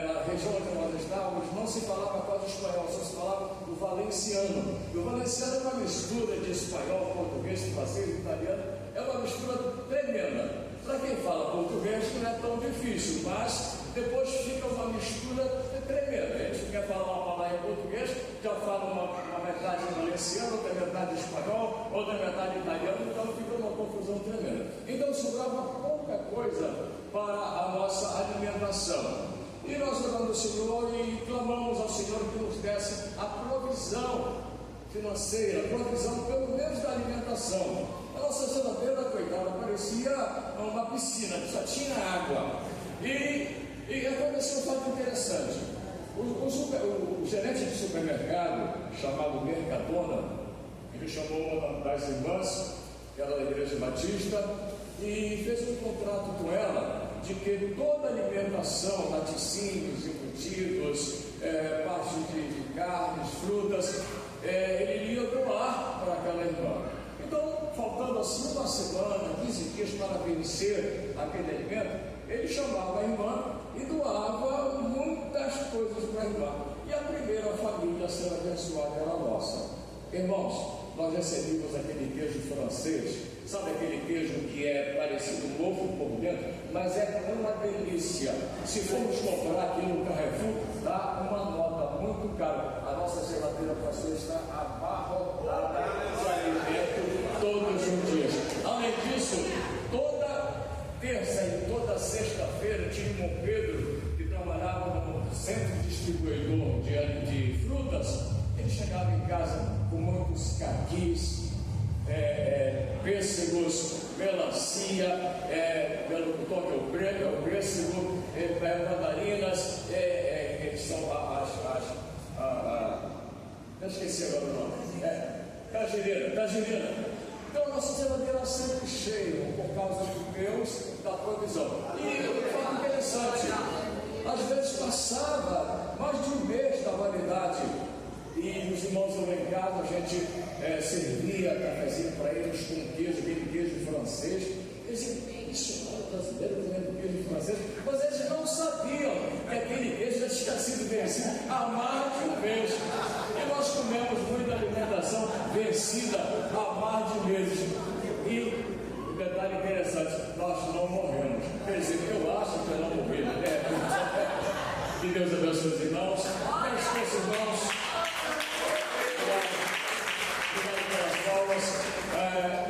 na região onde nós estávamos não se falava quase espanhol, só se falava o valenciano. E o valenciano é uma mistura de espanhol, português, francês, italiano, é uma mistura tremenda. Para quem fala português não é tão difícil, mas depois fica uma mistura tremenda. A gente quer falar uma palavra em português, já fala uma valenciano, outra metade espanhol, outra metade italiano, então fica uma confusão tremenda. Então sobrava pouca coisa para a nossa alimentação. E nós oramos ao Senhor e clamamos ao Senhor que nos desse a provisão financeira, a provisão pelo menos da alimentação. A nossa geladeira, coitada, parecia uma piscina, que só tinha água. E aconteceu um fato interessante. O gerente de supermercado, chamado Mercadona, ele chamou uma das irmãs, que era da Igreja Batista, e fez um contrato com ela de que toda a alimentação, laticínios, embutidos, parte de carnes, frutas, ele iria doar para aquela irmã. Então, faltando assim uma semana, 15 dias para vencer aquele alimento, ele chamava a irmã e doava muitas coisas para a irmã. E a primeira família a ser abençoada era a nossa. Irmãos, nós recebemos aquele queijo francês. Sabe aquele queijo que é parecido com ovo por dentro, mas é uma delícia. Se formos comprar aqui no Carrefour, dá uma nota muito cara. A nossa geladeira, pastor, está abarrotada de alimento todos os dias. Além disso, toda terça e toda sexta-feira tinha um irmão Pedro que trabalhava no centro distribuidor de frutas. Ele chegava em casa com muitos caquis, pêssegos, melancia, pelo toque ao pêssego, mandarinas, que são eu esqueci agora o nome, tangerina. Então a nossa geladeira sempre cheia por causa de Deus, da provisão. E um fato interessante, às vezes passava mais de um mês da validade. E os irmãos lá em casa, a gente servia cafezinho para eles com queijo, aquele queijo francês. Eles diziam, missionário brasileiro comendo queijo francês, mas eles não sabiam que aquele queijo já tinha sido vencido há mais de um mês. E nós comemos muita alimentação vencida há mais de meses. E um detalhe interessante, nós não morremos. Quer dizer, eu acho que eu não morri, né? Que Deus abençoe os irmãos. Abençoe os irmãos.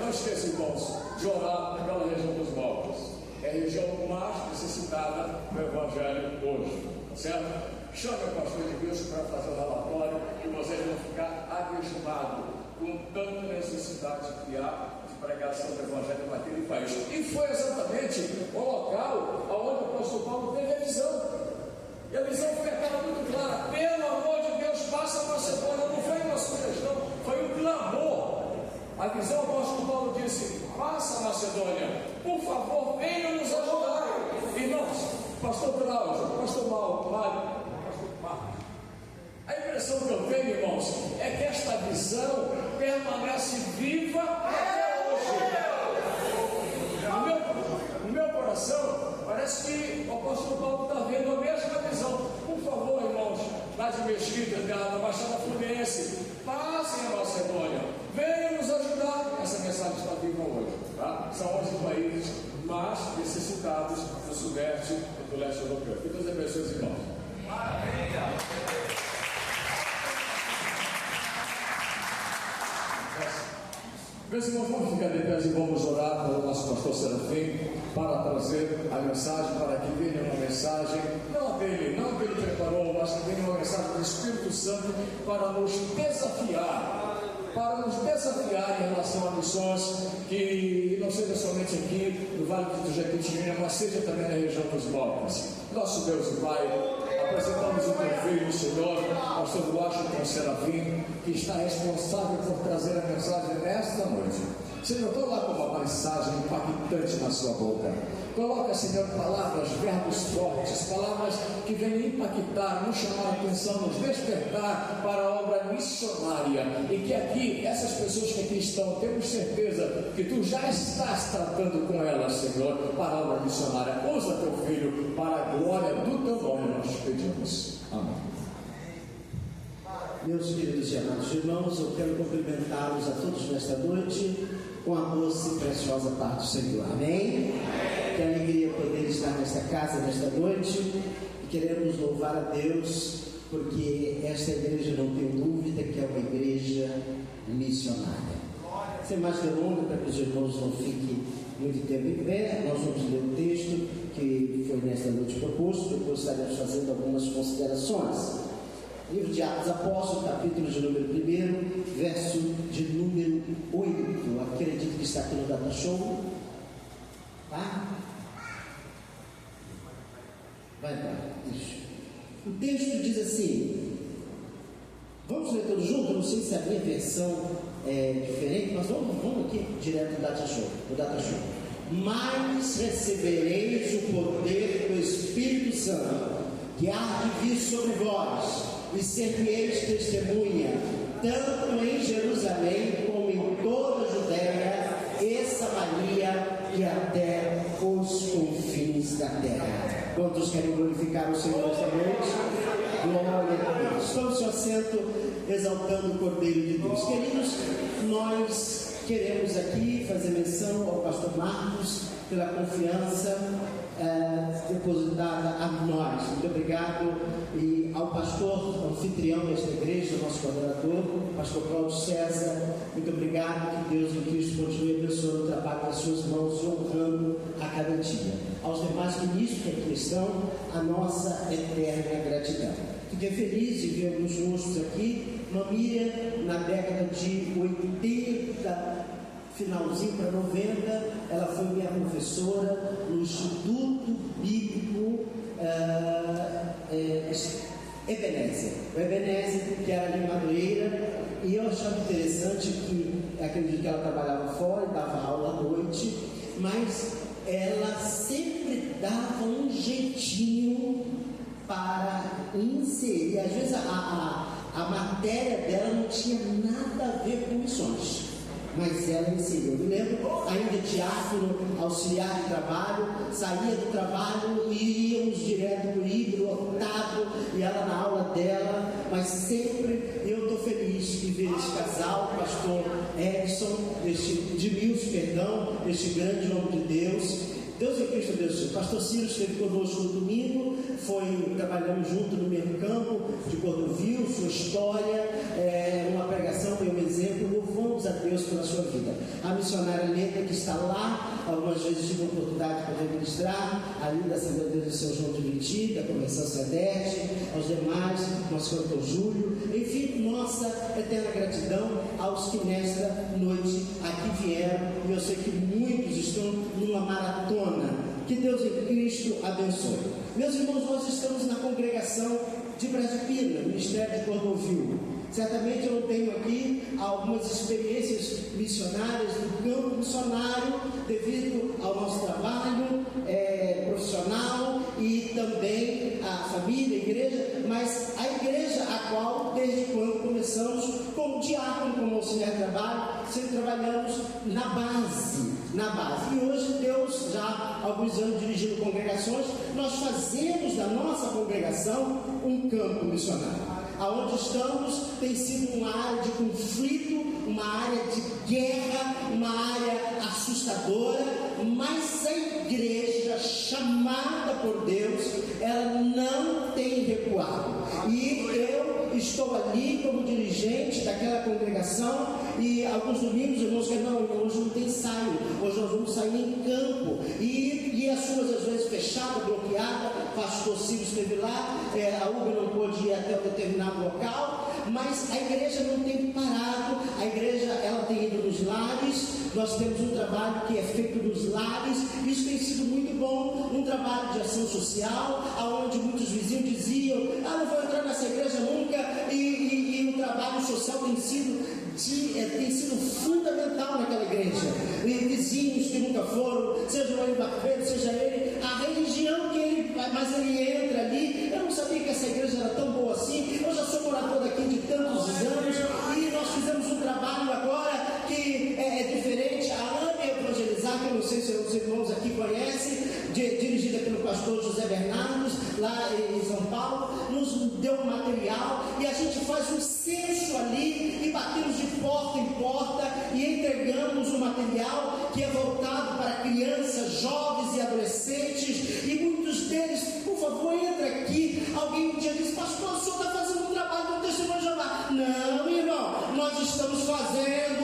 Não esqueça, irmãos, de orar pela região dos Balcãs. É a região mais necessitada do Evangelho hoje, certo? Chame o pastor de Deus para fazer o relatório e vocês vão ficar abismados com tanta necessidade que há de pregação do Evangelho naquele país. E foi exatamente o local onde o apóstolo Paulo teve a visão. E a visão foi aquela muito clara: pelo amor de Deus, passa a Macedônia. Não foi uma sugestão, foi um clamor. A visão, o apóstolo Paulo disse: passa a Macedônia, por favor, venham nos ajudar. Irmãos, pastor Cláudio, pastor Mário, pastor Marcos, a impressão que eu tenho, irmãos, é que esta visão permanece viva até hoje. No meu coração, parece que o apóstolo Paulo está vendo a mesma visão. Por favor, irmãos, lá de Mesquita, da Baixada Fluminense, passem a Macedônia, venham nos ajudar. Essa mensagem está viva hoje, tá? São 11 países mais necessitados do Sudeste e do Leste Europeu. Que Deus abençoe os irmãos. Meus irmãos, vamos ficar de pé e vamos orar para o nosso pastor Serafim, para trazer a mensagem, para que venha uma mensagem, não que ele preparou, mas que venha uma mensagem do Espírito Santo para nos desafiar em relação a missões, que não seja somente aqui no Vale do Jequitinhonha, mas seja também na região dos Balcãs. Nosso Deus e Pai, apresentamos o teu filho, o Senhor, pastor Washington Serafim, que está responsável por trazer a mensagem nesta noite. Senhor, coloca uma mensagem impactante na sua boca. Coloca, Senhor, palavras, verbos fortes, palavras que venham impactar, nos chamar a atenção, nos despertar para a obra missionária. E que aqui, essas pessoas que aqui estão, temos certeza que Tu já estás tratando com elas, Senhor, para a obra missionária. Usa Teu Filho para a glória do Teu nome, nós pedimos. Amém.
Meus queridos e amados irmãos, eu quero cumprimentá-los a todos nesta noite com a doce e preciosa paz do Senhor. Amém? Que alegria poder estar nesta casa nesta noite, e queremos louvar a Deus, porque esta igreja, não tenho dúvida que é uma igreja missionária. Sem mais delongas, para que os irmãos não fiquem muito tempo em pé, nós vamos ler o texto que foi nesta noite proposto, depois estaremos fazendo algumas considerações. Livro de Atos Apóstolos, capítulo de número 1, verso de número 8. Acredito que está aqui no Data Show. Tá? Vai embora. Isso. O texto diz assim. Vamos ler todos juntos? Eu não sei se a minha versão é diferente, mas vamos aqui direto do Data Show. Mas recebereis o poder do Espírito Santo, que há de vir sobre vós, e ser-me-eis testemunha, tanto em Jerusalém como em toda a Judéia e Samaria e até os confins da terra. Quantos querem glorificar o Senhor esta noite? Glória a Deus. Tome seu assento, exaltando o Cordeiro de Deus. Queridos, nós queremos aqui fazer menção ao pastor Marcos pela confiança depositada a nós. Muito obrigado. E ao pastor anfitrião desta igreja, nosso coordenador, pastor Cláudio César, muito obrigado. Que Deus em Cristo continue abençoando o trabalho das suas mãos e honrando a cada dia. Aos demais ministros que aqui estão, a nossa eterna gratidão. Fiquei feliz de ver alguns rostos aqui. Mamília, na década de 80, finalzinho para 90, ela foi minha professora no Instituto Bíblico Ebenezer. O Ebenezer, que era de Madureira, e eu achava interessante que, acredito que ela trabalhava fora, dava aula à noite, mas ela sempre dava um jeitinho para inserir. Às vezes a matéria dela não tinha nada a ver com missões, mas ela inseriu. Eu me lembro ainda de diácono, auxiliar de trabalho, saía do trabalho e íamos direto para o livro, lotado, e ela na aula dela, mas sempre eu estou feliz de ver esse casal, o pastor Edson, este grande homem de Deus. Deus em Cristo abençoe. O pastor Ciro esteve conosco no domingo, trabalhamos junto no mesmo campo de Cordovil, sua história, uma pregação, foi um exemplo. Louvamos a Deus pela sua vida. A missionária Leda, que está lá, algumas vezes tive a oportunidade de poder ministrar, ali da Assembleia de Deus de São João de Meriti, da Convenção Sedeste, aos demais, nosso cantor Júlio, enfim, nossa eterna gratidão aos que nesta noite aqui vieram, e eu sei que muitos estão numa maratona. Que Deus em Cristo abençoe. Meus irmãos, nós estamos na congregação de Brasília, Ministério de Cordovil. Certamente eu tenho aqui algumas experiências missionárias do campo missionário, devido ao nosso trabalho profissional e também a família, a igreja, mas a igreja a qual, desde quando começamos, como diácono, como auxiliar de trabalho, sempre trabalhamos na base. E hoje Deus, já há alguns anos dirigindo congregações, nós fazemos da nossa congregação um campo missionário. Aonde estamos tem sido uma área de conflito, uma área de guerra, uma área assustadora, mas a igreja chamada por Deus, ela não tem recuado. E eu estou ali como dirigente daquela congregação, e alguns domingos os irmãos dizem, não, hoje não tem ensaio, hoje nós vamos sair em campo, e as ruas às vezes fechadas, bloqueadas. Pastor Ciro esteve lá, a Uber não pôde ir até um determinado local, mas a igreja não tem parado. A igreja, ela tem ido nos lares. Nós temos um trabalho que é feito nos lares, isso tem sido muito bom, um trabalho de ação social, onde muitos vizinhos diziam, não vou entrar nessa igreja nunca, e o trabalho social tem sido fundamental naquela igreja. E vizinhos que nunca foram, seja o Eli Bacpeiro, seja ele, a religião que ele, mas ele entra ali. Eu não sabia que essa igreja era tão boa assim. Eu já sou morador daqui de tantos anos, e nós fizemos um trabalho agora que é diferente. A AME Evangelizar, que eu não sei se os irmãos aqui conhecem, dirigida pelo pastor José Bernardos, lá em São Paulo, nos deu um material, e a gente faz um censo ali, e batemos de porta em porta, e entregamos um material que é voltado para crianças, jovens e adolescentes, e muitos deles, por favor, entra aqui. Alguém um dia disse, pastor, o senhor está fazendo um trabalho no Testemunho de Jeová. Não, irmão, nós estamos fazendo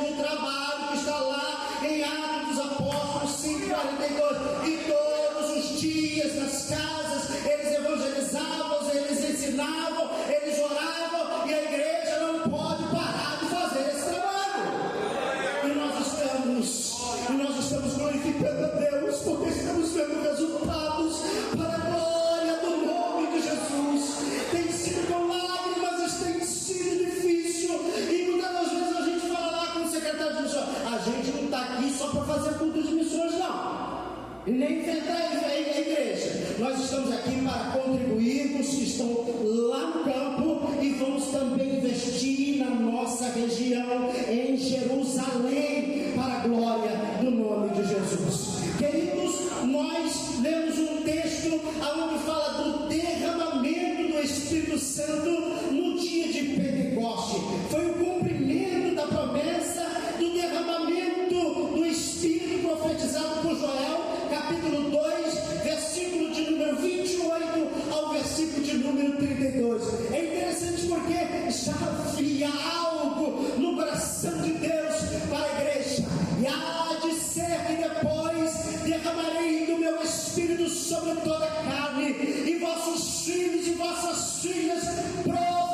aqui só para fazer culto de missões, não. E nem enfrentar a igreja. Nós estamos aqui para contribuir com os que estão lá no campo e vamos também investir na nossa região, em Jerusalém, para a glória do nome de Jesus. Queridos, nós lemos um texto onde fala do derramamento do Espírito Santo no dia de Pentecoste. Foi o cumprimento da promessa do derramamento do Espírito profetizado por Joel, capítulo 2, versículo de número 28 ao versículo de número 32. É interessante porque já havia algo no coração de Deus para a igreja, e há de ser que depois derramarei do meu Espírito sobre toda a carne, e vossos filhos e vossas filhas profetizarão,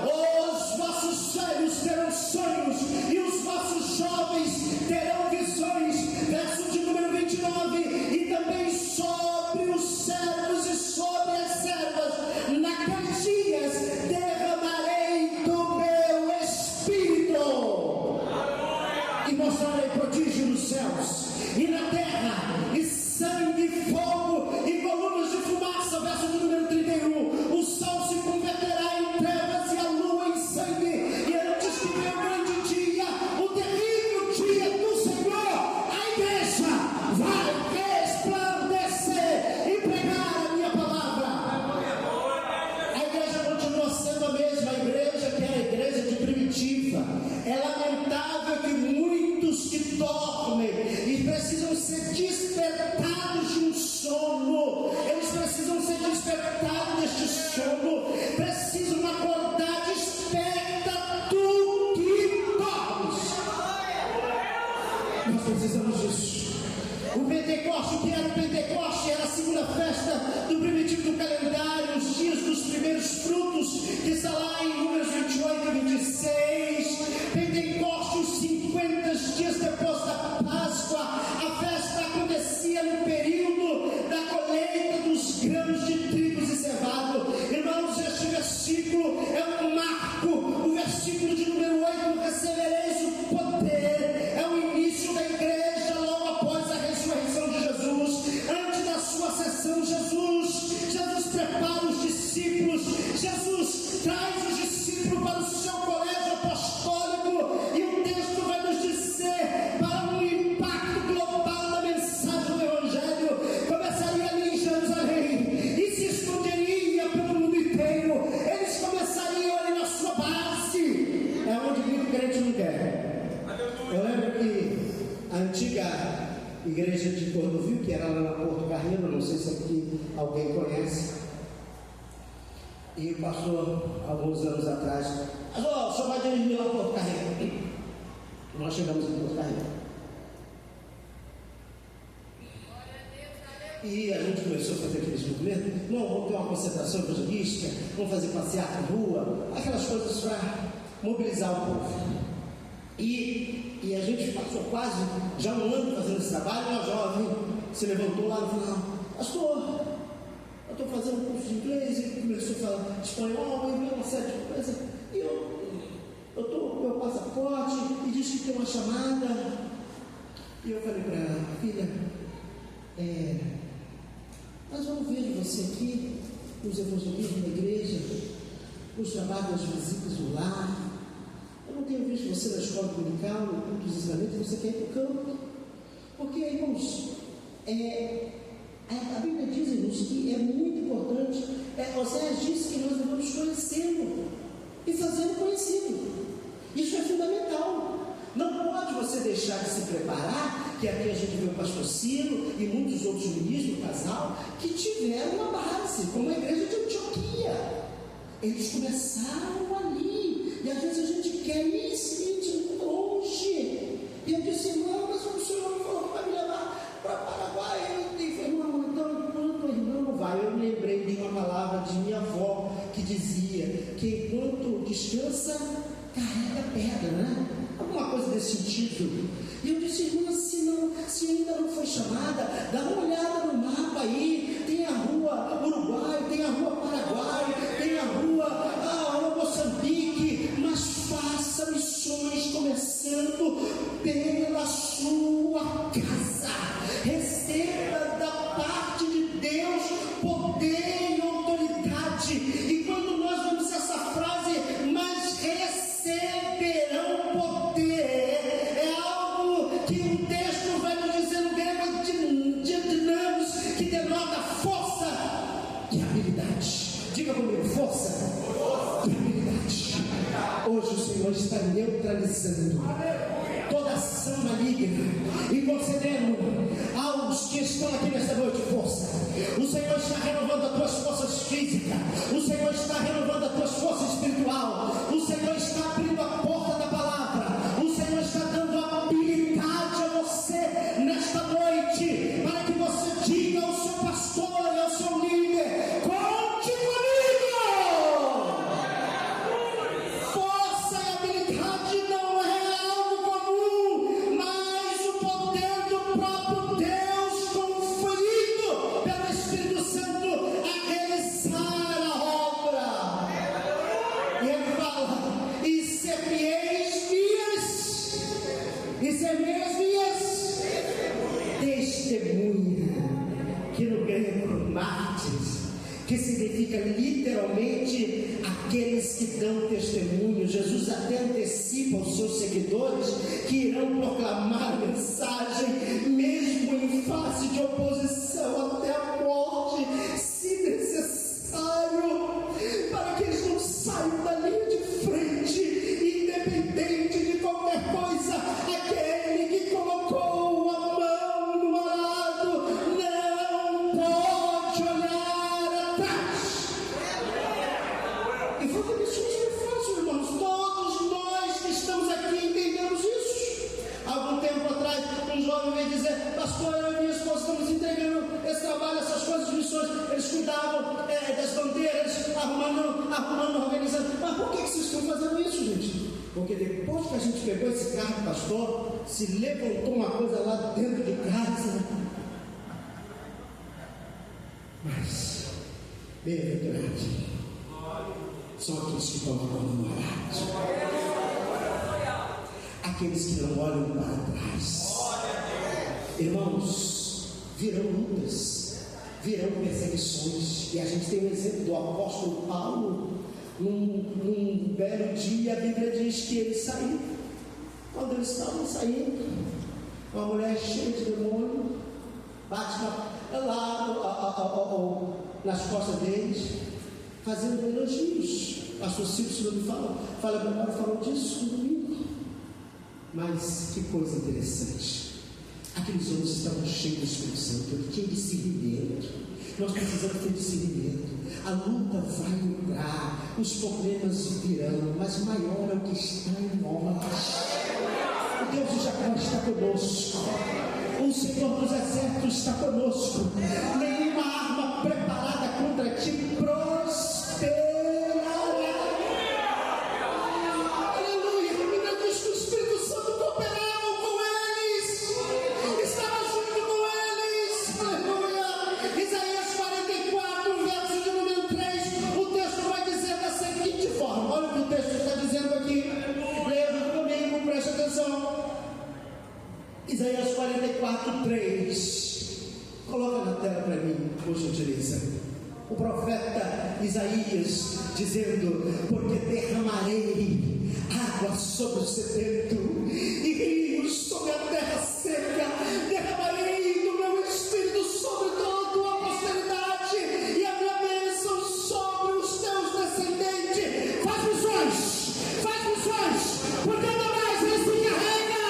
os vossos velhos terão sonhos, e os vossos jovens terão visões. Verso de número 29. E também sobre os servos e sobre as servas, naqueles dias derramarei do meu Espírito, e mostrarei prodígio nos céus e na terra, e sangue, fogo e colunas de fumaça. Verso de número 31. O sol se converterá em trevas e a lua em sangue, e antes que venha o grande dia, o terrível dia do Senhor, a igreja vai resplandecer e pregar a minha palavra. A igreja continua sendo a mesma igreja que era a igreja de primitiva. É lamentável que muitos que dormem e precisam ser despertados de um sono, eles precisam ser despertados deste sono, precisam acordar. Desperta tu que dormes. Nós precisamos disso. O Pentecoste, o que era o Pentecoste? Era a segunda festa do primitivo do calendário, os dias dos primeiros frutos, que está lá em Números 28 e 26. Pentecoste, os 50 dias depois da Páscoa. A festa acontecia no período da colheita dos grãos de trigo e cevado. Irmãos, este versículo é um marco. O versículo de número 8: recebereis o poder. É o início da igreja logo após a ressurreição de Jesus. Antes da sua ascensão, Jesus prepara os discípulos. Jesus traz os discípulos para o seu colégio apostólico, e o texto vai nos dizer, para um impacto global da mensagem do Evangelho, começaria ali em Jerusalém e se esconderia pelo mundo inteiro. Eles começariam ali na sua base, é onde muito crente não quer. Eu lembro que a antiga igreja de Cordovil, que era lá na Porto Carreiro, não sei se aqui alguém conhece, e passou alguns anos atrás, mas o senhor vai dirigir lá Porto Carreiro. Nós chegamos em Porto Carreiro e a gente começou a fazer aqueles movimentos. Não, vamos ter uma concentração evangelística, vamos fazer passeata na rua, aquelas coisas para mobilizar o povo. E a gente passou quase já um ano fazendo esse trabalho. Uma jovem se levantou lá no final: pastor, eu estou fazendo um curso de inglês, e começou a falar espanhol, e uma série de coisas, e eu estou com meu passaporte, e disse que tem uma chamada. E eu falei para ela: filha, nós vamos ver você aqui nos evangelismos da igreja, nos trabalhos das visitas do lar. Eu não tenho visto você na escola dominical, no culto dos ensinamentos, você quer ir para o campo. Porque, irmãos, a Bíblia diz, irmãos, que é muito importante. Oséias disse que nós devemos conhecê-lo e fazê-lo conhecido. Isso é fundamental. Não pode você deixar de se preparar, que aqui a gente vê o pastor Ciro e muitos outros ministros do casal que tiveram uma base, como a igreja de Antioquia. Eles começaram ali. E às vezes a gente quer ir longe. E eu disse: irmão, mas o senhor não falou que vai me levar para Paraguai. Eu disse: irmão, então enquanto o irmão não vai. Eu me lembrei de uma palavra de minha avó que dizia que enquanto descansa, carrega pedra, né? Alguma coisa desse sentido. E eu disse: irmã, se ainda não foi chamada, dá uma olhada no mapa aí. Tem a rua Uruguai, tem a rua Paraguai, tem a rua Moçambique, mas faça missões começando Hoje o Senhor está neutralizando toda ação maligna e concedendo aos que estão aqui nesta noite força. O Senhor está renovando as tuas forças físicas, o Senhor está renovando as tuas forças espiritual, o Senhor está abrindo a porta da palavra, o Senhor está dando habilidade a você nesta noite, para que você diga ao seu pastor e ao seu líder: conte comigo. Força e habilidade não é algo comum, mas o poder do próprio Deus conferido pelo Espírito Santo a realizar a obra. E ele fala: e ser-me-eis vias, testemunha, que no grego mártires, que significa literalmente aqueles que dão testemunho. Jesus até antecipa aos seus seguidores que irão proclamar a mensagem, mesmo em face de oposição até a morte, se necessário, para que eles não saiam da linha de frente, independente de qualquer coisa. Aquele que colocou a mão no arado não pode olhar atrás. E foi que isso é fácil, irmãos. Todos nós que estamos aqui entendemos isso. Algum tempo atrás, um jovem veio dizer: pastor, eu e minha esposa estamos entregando esse trabalho, essas coisas de missões. Eles cuidavam das bandeiras, arrumando, organizando. Mas por que vocês estão fazendo isso, gente? Porque depois que a gente pegou esse carro, pastor, se levantou uma coisa lá dentro de casa. Mas, bem-aventurado são aqueles que colocam no arado, aqueles que não olham para trás. Irmãos, virão lutas, virão perseguições, e a gente tem o exemplo do apóstolo Paulo. Num belo dia, a Bíblia diz que ele saiu. Quando eles estavam saindo, uma mulher cheia de demônio bate nas costas deles, fazendo elogios. Pastor Silvio me fala a memória, falou disso no domingo. Mas que coisa interessante, aqueles homens estavam cheios do Espírito Santo, ele tinha discernimento. Nós precisamos ter discernimento. A luta vai durar, os problemas virão, mas maior é o que está em nós. O Deus de Jacó está conosco, o Senhor dos exércitos está conosco. Nenhuma arma preparada contra ti prosperará. Aleluia. A Bíblia diz que o Espírito Santo cooperava com eles, estava junto com eles. Aleluia. Isaías 44, verso de número 3, o texto vai dizer da seguinte forma: olha o que o texto está dizendo aqui, leia comigo, preste atenção. Isaías 44, 3, coloca na tela para mim, por gentileza. O profeta Isaías dizendo: porque derramarei água sobre o sedento e rios sobre a terra seca, derramarei do meu espírito sobre toda a posteridade e a minha bênção sobre os teus descendentes. Faz missões, porque ainda mais ele se carrega.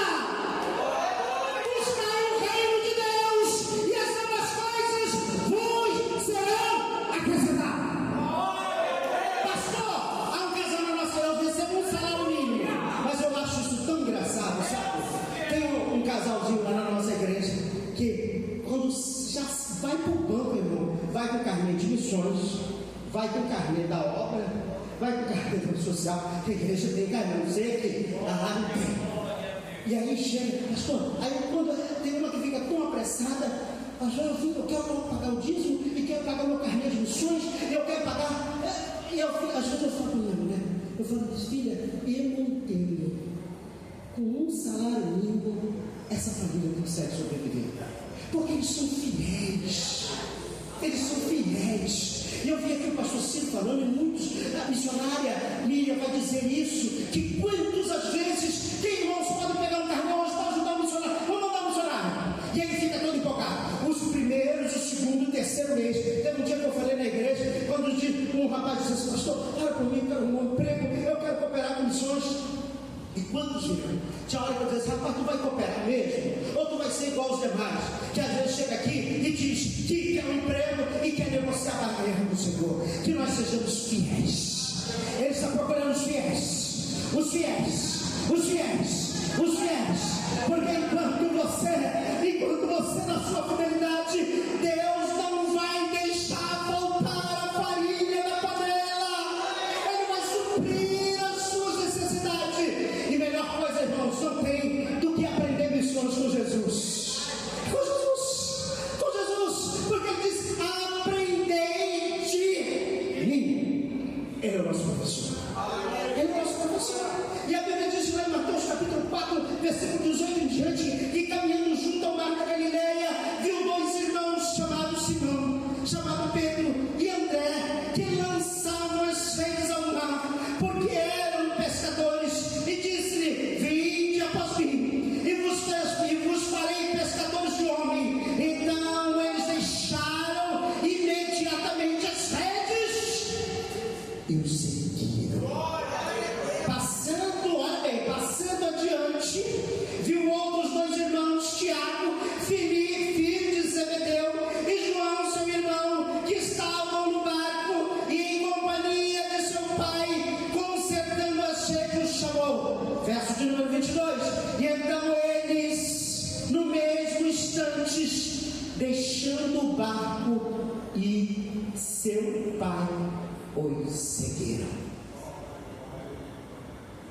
Buscai o reino de Deus e as demais coisas vos serão acrescentadas. Pastor, há um casal na nossa igreja, recebe um salário mínimo, mas eu acho isso tão engraçado, sabe? Tem um casalzinho lá na nossa igreja que, quando já vai para o banco, irmão, vai com o carnê de missões, vai com o carnê da obra, vai com o carnê do social. A igreja tem carnê, não sei que lá não tem. E aí chega, pastor, aí quando tem uma que fica tão apressada: pastor, eu quero pagar o dízimo e quero pagar o meu carnê de missões, eu quero pagar. E às vezes eu falo com minha mulher, eu falo: filha, eu não entendo, com um salário mínimo essa família consegue sobreviver, porque eles são fiéis. E eu vi aqui o pastor Ciro falando, e muitos, a missionária Miriam vai dizer isso, que quantas às vezes, que irmãos podem pegar um carnê hoje para ajudar o missionário, vamos mandar o missionário, e ele fica todo empolgado. Os primeiros, o segundo, o terceiro mês. Teve um dia que eu falei na igreja, quando um rapaz disse assim: pastor, olha para mim, eu quero um emprego, eu quero cooperar com missões. mas tu vai cooperar mesmo? Ou tu vai ser igual aos demais, que às vezes chega aqui e diz que quer um emprego e quer negociar a barreira do Senhor? Que nós sejamos fiéis. Ele está procurando os fiéis, os fiéis, os fiéis, os fiéis. Porque enquanto você na sua fidelidade, Deus não vai deixar voltar a farinha da panela. Ele vai suprir as suas necessidades. E melhor coisa, irmãos, não tem do que aprender missões com Jesus. Com Jesus, porque ele diz: aprendei de mim. Ele é o nosso professor. Ele é o nosso professor. E a Bíblia diz lá em Mateus capítulo 4, versículo 18 em diante, que caminhando junto ao mar da Galileia, viu dois irmãos chamados Simão, chamado Pedro e André, que lançavam as redes ao mar, porque eram pescadores, e disse-lhe: vinde após mim, e vos farei pescadores de homem. Então eles deixaram imediatamente as redes e os seguiram. Passando adiante, viu outros dois irmãos, Tiago, filho de Zebedeu, e João, seu irmão, que estavam no barco e em companhia de seu pai, consertando as redes, os chamou. Verso de número 22. E então eles, no mesmo instante, deixando o barco e seu pai, os seguiram.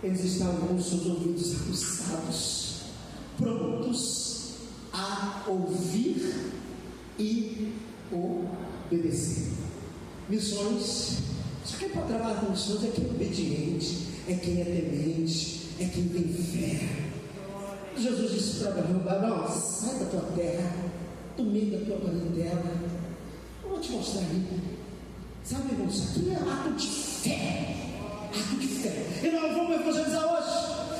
Eles estavam com seus ouvidos aguçados, prontos a ouvir e obedecer. Missões, só quem pode trabalhar com missões é quem é obediente, é quem é temente, é quem tem fé. Jesus disse para Abraão: sai da tua terra, do meio da tua parentela, eu vou te mostrar aí. Sabe, irmão, isso aqui é ato de fé. Ato de fé. E nós vamos evangelizar hoje.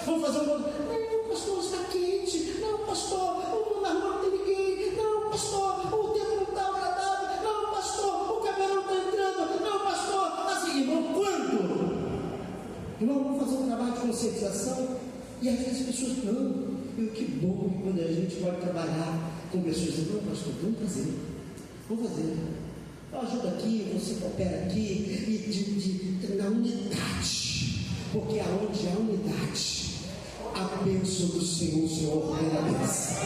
Vamos fazer um. Não, pastor, está quente. Não, pastor, na rua não tem ninguém. Não, pastor, o tempo não está agradável. Não, pastor, o cabelo não está entrando. Não, pastor, assim, irmão, quando? Irmão, vamos fazer um trabalho de conscientização. E às vezes as pessoas não. E que bom quando a gente pode trabalhar com pessoas. Não, pastor, vamos fazer. Vamos fazer. Eu ajudo aqui, você coopera aqui, e na unidade, porque aonde há unidade, a bênção do Senhor vem a bênção.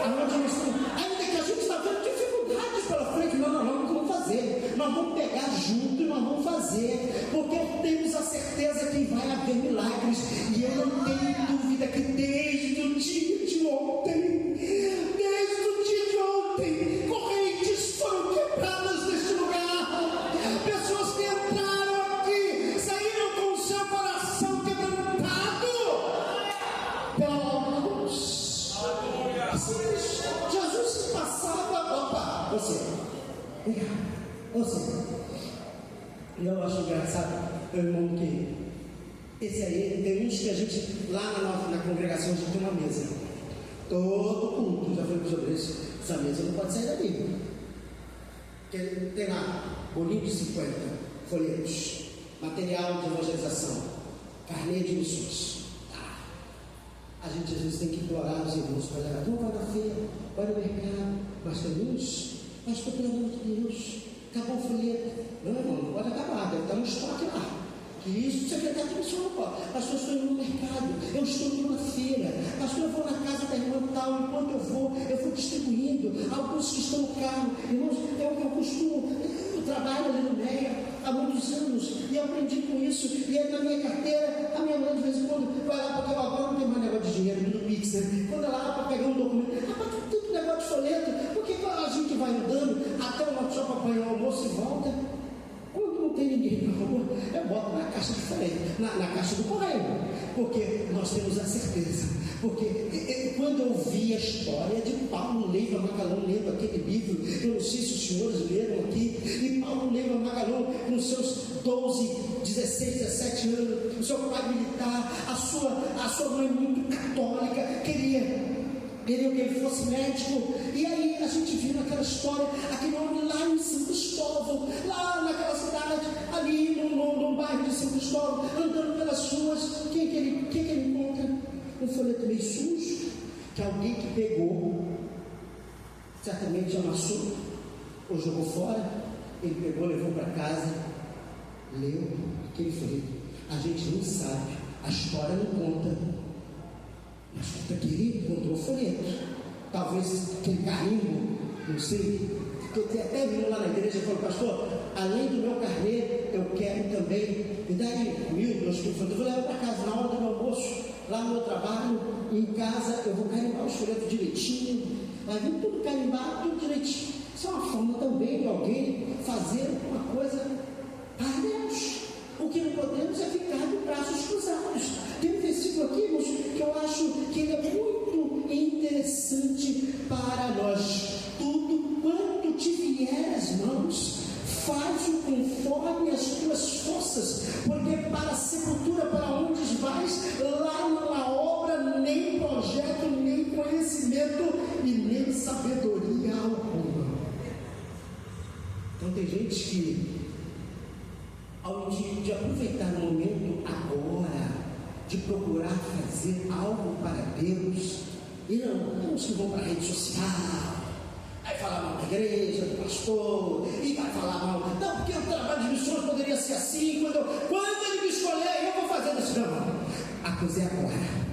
Aonde nós estamos, ainda que a gente está vendo dificuldades pela frente, não vamos fazer, nós vamos pegar junto e nós vamos fazer, porque temos a certeza que vai haver milagres, e eu não tenho dúvida que desde o dia de ontem, correntes foram quebradas neste lugar. Pessoas que entraram aqui saíram com o seu coração quebrantado pela obra de Deus. Jesus passava. Opa, você. E eu acho engraçado, meu irmão, que esse aí, tem uns que a gente, lá na congregação, a gente tem uma mesa. Todo culto, já falei sobre isso. Essa mesa não pode sair dali. Tem lá bolinho de 50 folhetos, material de evangelização, carnê de missões. A gente às vezes tem que implorar os irmãos para levar. Não vai na feira, vai no mercado, mas tem uns, mas estou pelo amor de Deus, acabou o folheto. Não, irmão, não pode acabar, deve estar no estoque lá. Isso, o secretário de missão não pode. Pastor, eu estou indo no mercado, eu estou indo na feira. Pastor, eu vou na casa da irmã tal, enquanto eu vou distribuindo. Alguns que estão no carro, irmãos, eu costumo, eu trabalho ali no MEIA há muitos anos, e eu aprendi com isso. E aí na minha carteira, a minha mãe de vez em quando vai lá, porque eu agora não tenho mais negócio de dinheiro, no Pix, né? Quando ela lá para pegar um documento, mas tem tanto negócio de folheto, porque a gente vai andando até o nosso shopping apanhar o almoço e volta. Quando não tem ninguém na rua, eu boto na caixa diferente, na caixa do correio, porque nós temos a certeza. Porque quando eu vi a história de Paulo Leiva Magalhães, lendo aquele livro, eu não sei se os senhores leram aqui, e Paulo Leiva Magalhães, com seus 12, 16, 17 anos, o seu pai militar, a sua mãe muito católica, queria que ele fosse médico. E aí a gente viu naquela história, aquele homem lá em São Cristóvão, lá naquela cidade, ali no bairro de São Cristóvão, andando pelas ruas. O que ele encontra? Um folheto meio sujo, que alguém que pegou, certamente amassou ou jogou fora, ele pegou, levou para casa, leu aquele folheto. A gente não sabe, a história não conta, mas conta que ele encontrou o folheto. Talvez aquele carimbo, não sei, porque até vindo lá na igreja e falou: pastor, além do meu carnê, eu quero também, me dá aí 1.000, 2.000, eu vou levar para casa na hora do meu almoço, lá no meu trabalho, em casa, eu vou carimbar os folhetos direitinho, vai vir tudo carimbado, tudo direitinho. Isso é uma forma também de alguém fazer uma coisa para Deus. O que não podemos é ficar de braços cruzados. Tem um versículo aqui, irmãos, que eu acho que ele é muito interessante para nós. Tudo quanto te vier às mãos, faz-o conforme as tuas forças, porque para a sepultura para onde vais, lá não há obra, nem projeto, nem conhecimento e nem sabedoria alguma. Então tem gente que, ao de aproveitar o momento agora, de procurar fazer algo para Deus, e não, uns que vão para a rede social, vai falar mal da igreja, do pastor, e vai falar mal, não, porque o trabalho de missões poderia ser assim, quando ele me escolher, eu vou fazer isso. Não, a coisa é agora.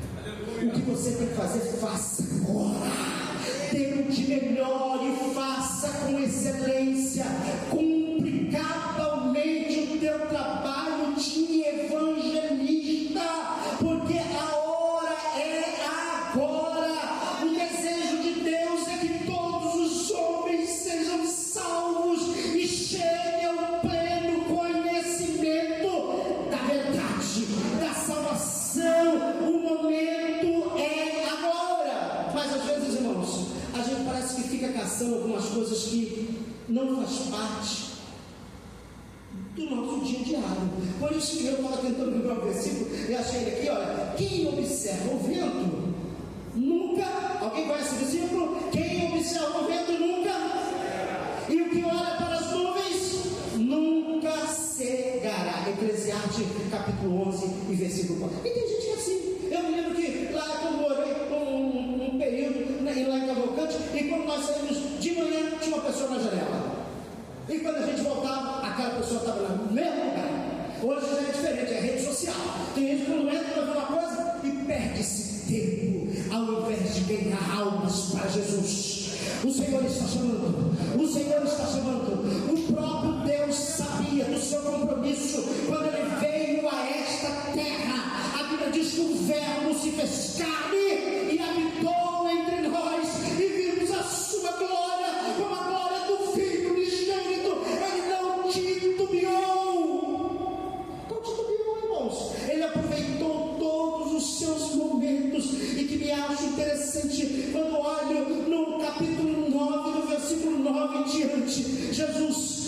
O que você tem que fazer, faça agora. Dê o de melhor e faça com excelência. Cumpre cabalmente o teu trabalho de evangelista, porque a hora é agora. O desejo de Deus é que todos os homens sejam salvos e cheguem ao pleno conhecimento da verdade, da salvação. O momento é agora. Mas às vezes, irmãos, a gente parece que fica caçando algumas coisas que não faz parte do nosso dia diário. Por isso que eu estava tentando lembrar o versículo e achei ele aqui, olha: quem observa o vento nunca, alguém conhece o versículo? Quem observa o vento nunca, e o que olha para as nuvens nunca cegará. Eclesiastes capítulo 11 e versículo 4. E tem gente que é assim. Eu me lembro que lá eu morei um período lá em Cavalcante, e quando nós saímos de manhã tinha uma pessoa na janela, e quando a gente voltava, aquela pessoa estava no mesmo lugar. Hoje já é diferente, é rede social. Tem gente que quando entra para ver uma coisa e perde-se tempo, ao invés de ganhar almas para Jesus. O Senhor está chamando, o Senhor está chamando. O próprio Deus sabia do seu compromisso quando ele veio a esta terra. A Bíblia diz que o Verbo se fez carne e habitou entre nós, e vimos a sua glória, como a glória do Filho unigênito. Ele não titubeou, irmãos. Ele aproveitou todos os seus momentos. E que me acho interessante quando olho no capítulo 9, no versículo 9 em diante, Jesus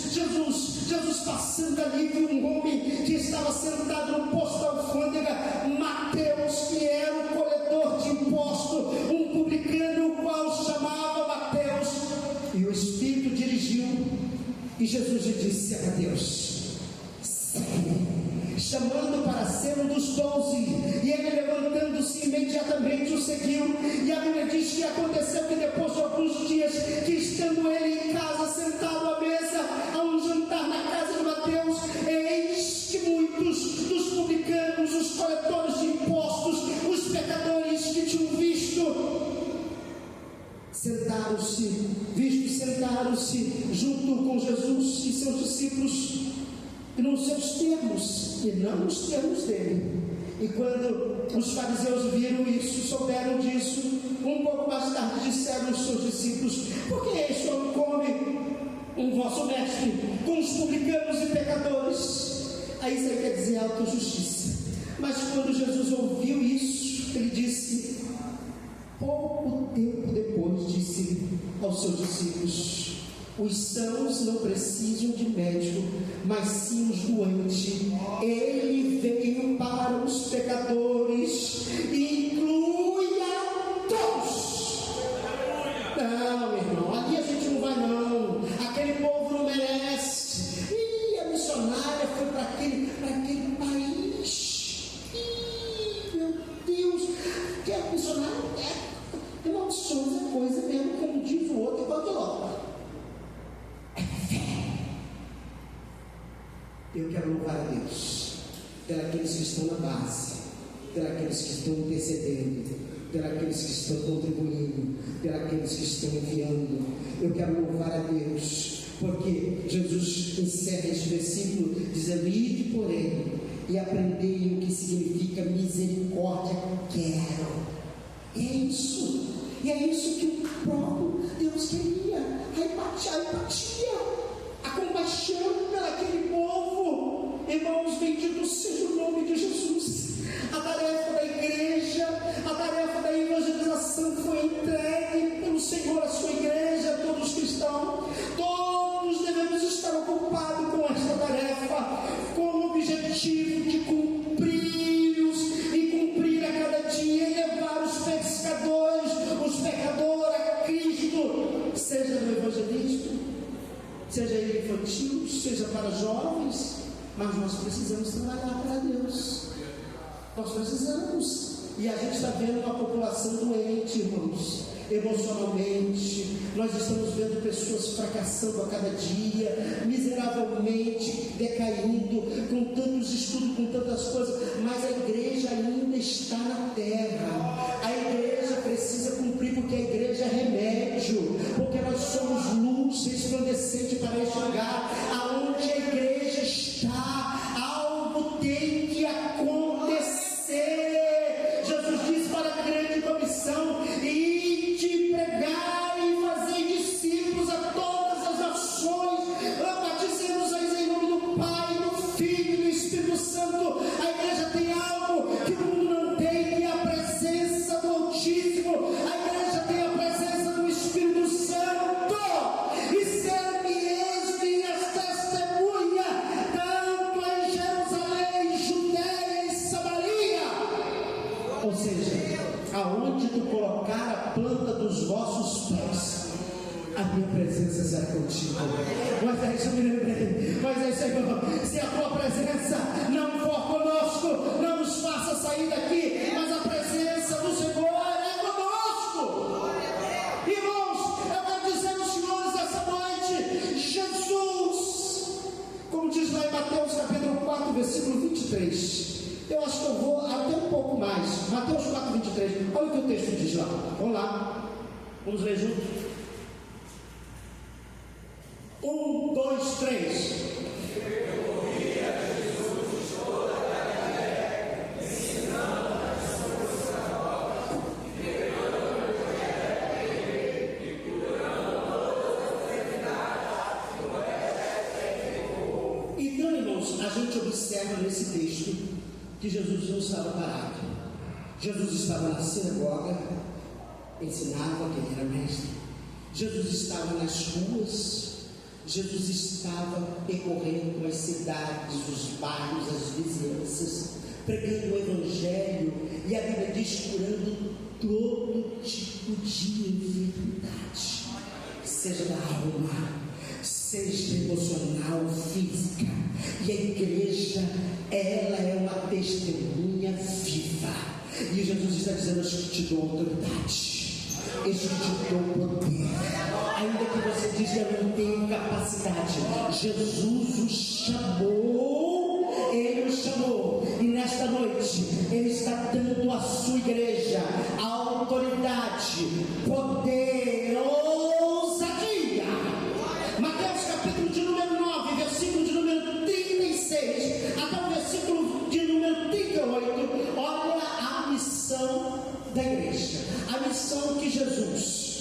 passando ali, viu um homem que estava sentado no posto da alfândega, Mateus, que era o coletor de imposto, um publicano, o qual chamava Mateus. E o Espírito dirigiu, e Jesus lhe disse a Mateus: segue, chamando para ser um dos 12. E ele, levantando-se, imediatamente o seguiu. E a Bíblia diz que aconteceu que depois de alguns dias, que estando ele em casa, sentado à mesa, a um jantar na casa de Mateus, eis que muitos dos publicanos, os coletores de impostos, os pecadores que tinham sentaram-se junto com Jesus e seus discípulos, nos seus termos e não nos termos dele. E quando os fariseus viram isso, souberam disso, um pouco mais tarde disseram aos seus discípulos: por que este homem come, vosso mestre, com os publicanos e pecadores? Aí isso aí quer dizer autojustiça. Mas quando Jesus ouviu isso, ele disse, pouco tempo depois, disse aos seus discípulos: os sãos não precisam de médico, mas sim os doentes. Ele veio para os pecadores, inclui a todos. Não, meu irmão, ali a gente não vai não. Aquele povo não merece. E a missionária foi para aquele país. Meu Deus, que a missionária é paixões é coisa mesmo, como diz o outro, igual de logo. É fé. Eu quero louvar a Deus pelos que estão na base, pelos que estão intercedendo, pelos que estão contribuindo, pelos que estão enviando. Eu quero louvar a Deus, porque Jesus encerra este versículo dizendo: ide, porém, e aprendei o que significa misericórdia quero. E é isso que o próprio Deus queria, a empatia, a compaixão pelaquele povo. Irmãos, bendito seja o nome de Jesus. A tarefa da igreja, a tarefa da evangelização foi entregue pelo Senhor à sua igreja, a todos os cristãos. Todos devemos estar ocupados com esta tarefa, com o objetivo de cumprir a cada dia e levar os pecadores a Cristo, seja no evangelismo, seja ele infantil, seja para jovens. Mas nós precisamos trabalhar para Deus. Nós precisamos. E a gente está vendo uma população doente, irmãos, emocionalmente. Nós estamos vendo pessoas fracassando a cada dia, miseravelmente decaindo, com tantos estudos, com tantas coisas. Mas a igreja ainda está na terra. A igreja precisa cumprir, porque a igreja é remédio, porque nós somos luz resplandecente para este lugar. Aonde a igreja está, algo tem que acontecer. Jesus disse para a grande comissão: ide pregar e fazer discípulos a todas as nações, batizando-os em nome do Pai, do Filho e do Espírito Santo. A igreja tem algo que o mundo não tem, que é a presença do Altíssimo. A igreja tem a presença do Espírito Santo. E ser-me-eis minhas testemunha, tanto em Jerusalém, Judeia e Samaria. Ou seja, aonde tu colocar a planta dos vossos pés, a minha presença será contigo. Mas é isso, me lembrei. Mas é isso, irmão. Se a tua presença não for conosco, não nos faça sair daqui. Mas a presença do Senhor é conosco. Irmãos, eu quero dizer aos senhores essa noite: Jesus, como diz lá em Mateus capítulo 4, versículo 23. Eu acho que eu vou até um pouco mais. Mateus 4, 23. Olha o que o texto diz lá. Vamos lá. Vamos ler juntos. 1, 2, 3. Então, irmãos, a gente observa nesse texto que Jesus não estava parado. Jesus estava na sinagoga, ensinava, que ele era mestre. Jesus estava nas ruas. Jesus estava percorrendo as cidades, os bairros, as vizinhanças, pregando o Evangelho, e a Bíblia diz: curando todo tipo de enfermidade, seja da alma, seja emocional, física. E a igreja, ela é uma testemunha viva. E Jesus está dizendo: eu te dou autoridade, eu te dou poder. Ainda que você diz que eu não tenho capacidade, Jesus o chamou. Ele o chamou, e nesta noite Ele está dando à sua igreja a autoridade, poder, ousadia. Mateus capítulo de número 9, versículo de número 36 até o versículo de número 38. Olha a missão da igreja, a missão que Jesus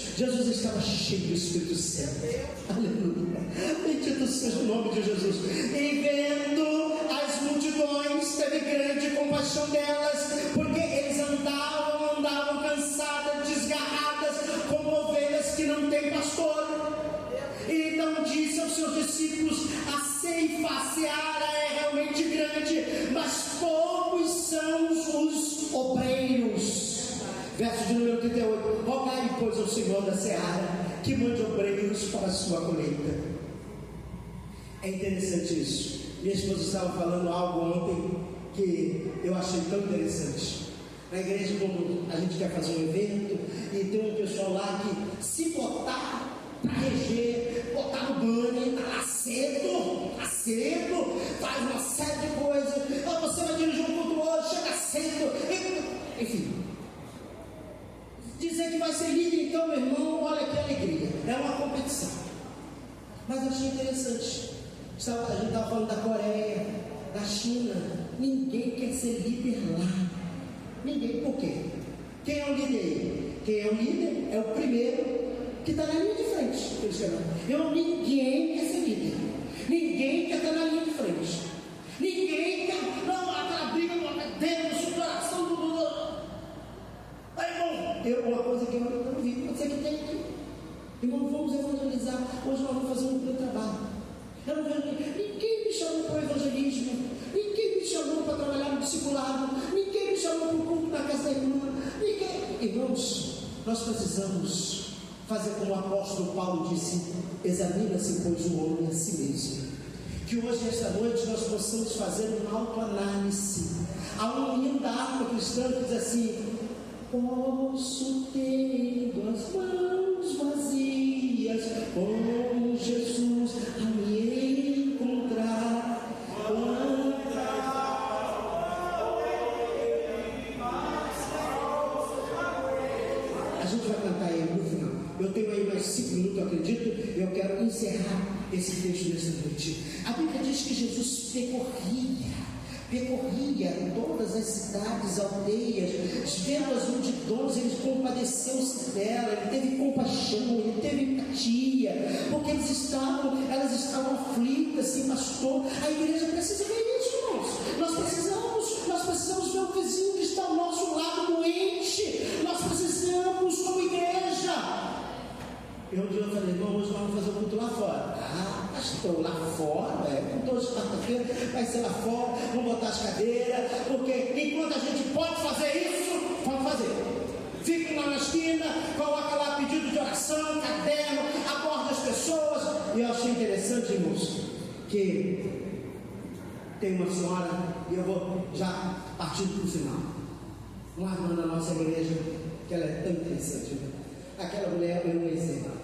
estava cheio do Espírito Santo. Aleluia. Bendito seja o nome de Jesus. E vendo as multidões, teve grande compaixão delas, porque eles andavam cansadas, desgarradas, como ovelhas que não têm pastor. E então disse aos seus discípulos: a ceifa, a seara é realmente grande, mas poucos são os obreiros. Verso de número 38. Rogai, pois, ao Senhor da seara que mande obreiros para a sua colheita. É interessante isso. Minha esposa estava falando algo ontem que eu achei tão interessante. Na igreja, quando a gente quer fazer um evento e tem um pessoal lá que, se botar para reger, botar no banner, aceito, faz uma série de coisas. Ah, você vai dirigir um culto hoje, chega cedo, enfim. Dizer que vai ser líder, então, meu irmão, olha que alegria, é uma competição. Mas eu achei interessante. A gente estava falando da Coreia, da China. Ninguém quer ser líder lá. Ninguém. Por quê? Quem é o líder aí? Quem é o líder é o primeiro que está na linha de frente. Ninguém quer ser líder. Ninguém quer estar na linha de frente. Ninguém quer. Não, aquela briga dentro do coração do. Aí, irmão, uma coisa que eu não vi, pode ser que tem aqui. Irmão, vamos evangelizar. Hoje nós vamos fazer um trabalho. Eu não vejo ninguém me chamou para o evangelismo. Ninguém me chamou para trabalhar no discipulado. Ninguém me chamou para o culto na casa da irmã. Irmãos, nós precisamos fazer como o apóstolo Paulo disse: examina-se, pois, o homem a si mesmo. Que hoje, esta noite, nós possamos fazer uma autoanálise. Há um hino da harpa cristã que diz assim: posso ter as mãos vazias, com Jesus a me encontrar. A gente vai cantar aí no final. Eu tenho aí mais 5 minutos, eu acredito. Eu quero encerrar esse texto nessa noite. A Bíblia diz que Jesus percorria todas as cidades, aldeias, vendo as multidões, ele compadeceu-se dela, ele teve compaixão, ele teve empatia, porque elas estavam aflitas, assim, pastor. A igreja precisa ver isso, irmãos. Nós precisamos ver o vizinho que está ao nosso lado doente. Nós precisamos, como igreja. Um dia eu falei: irmão, hoje nós vamos fazer o culto lá fora. Ah, pastor, lá fora, culto hoje quarta-feira, vai ser lá fora, vamos botar as cadeiras, porque enquanto a gente pode fazer isso, vamos fazer. Fica lá na esquina, coloca lá pedido de oração, caderno, aborda as pessoas. E eu achei interessante, irmãos, que tem uma senhora, e eu vou já partindo para o final, uma irmã da nossa igreja, que ela é tão interessante, né? Aquela mulher é um exemplo.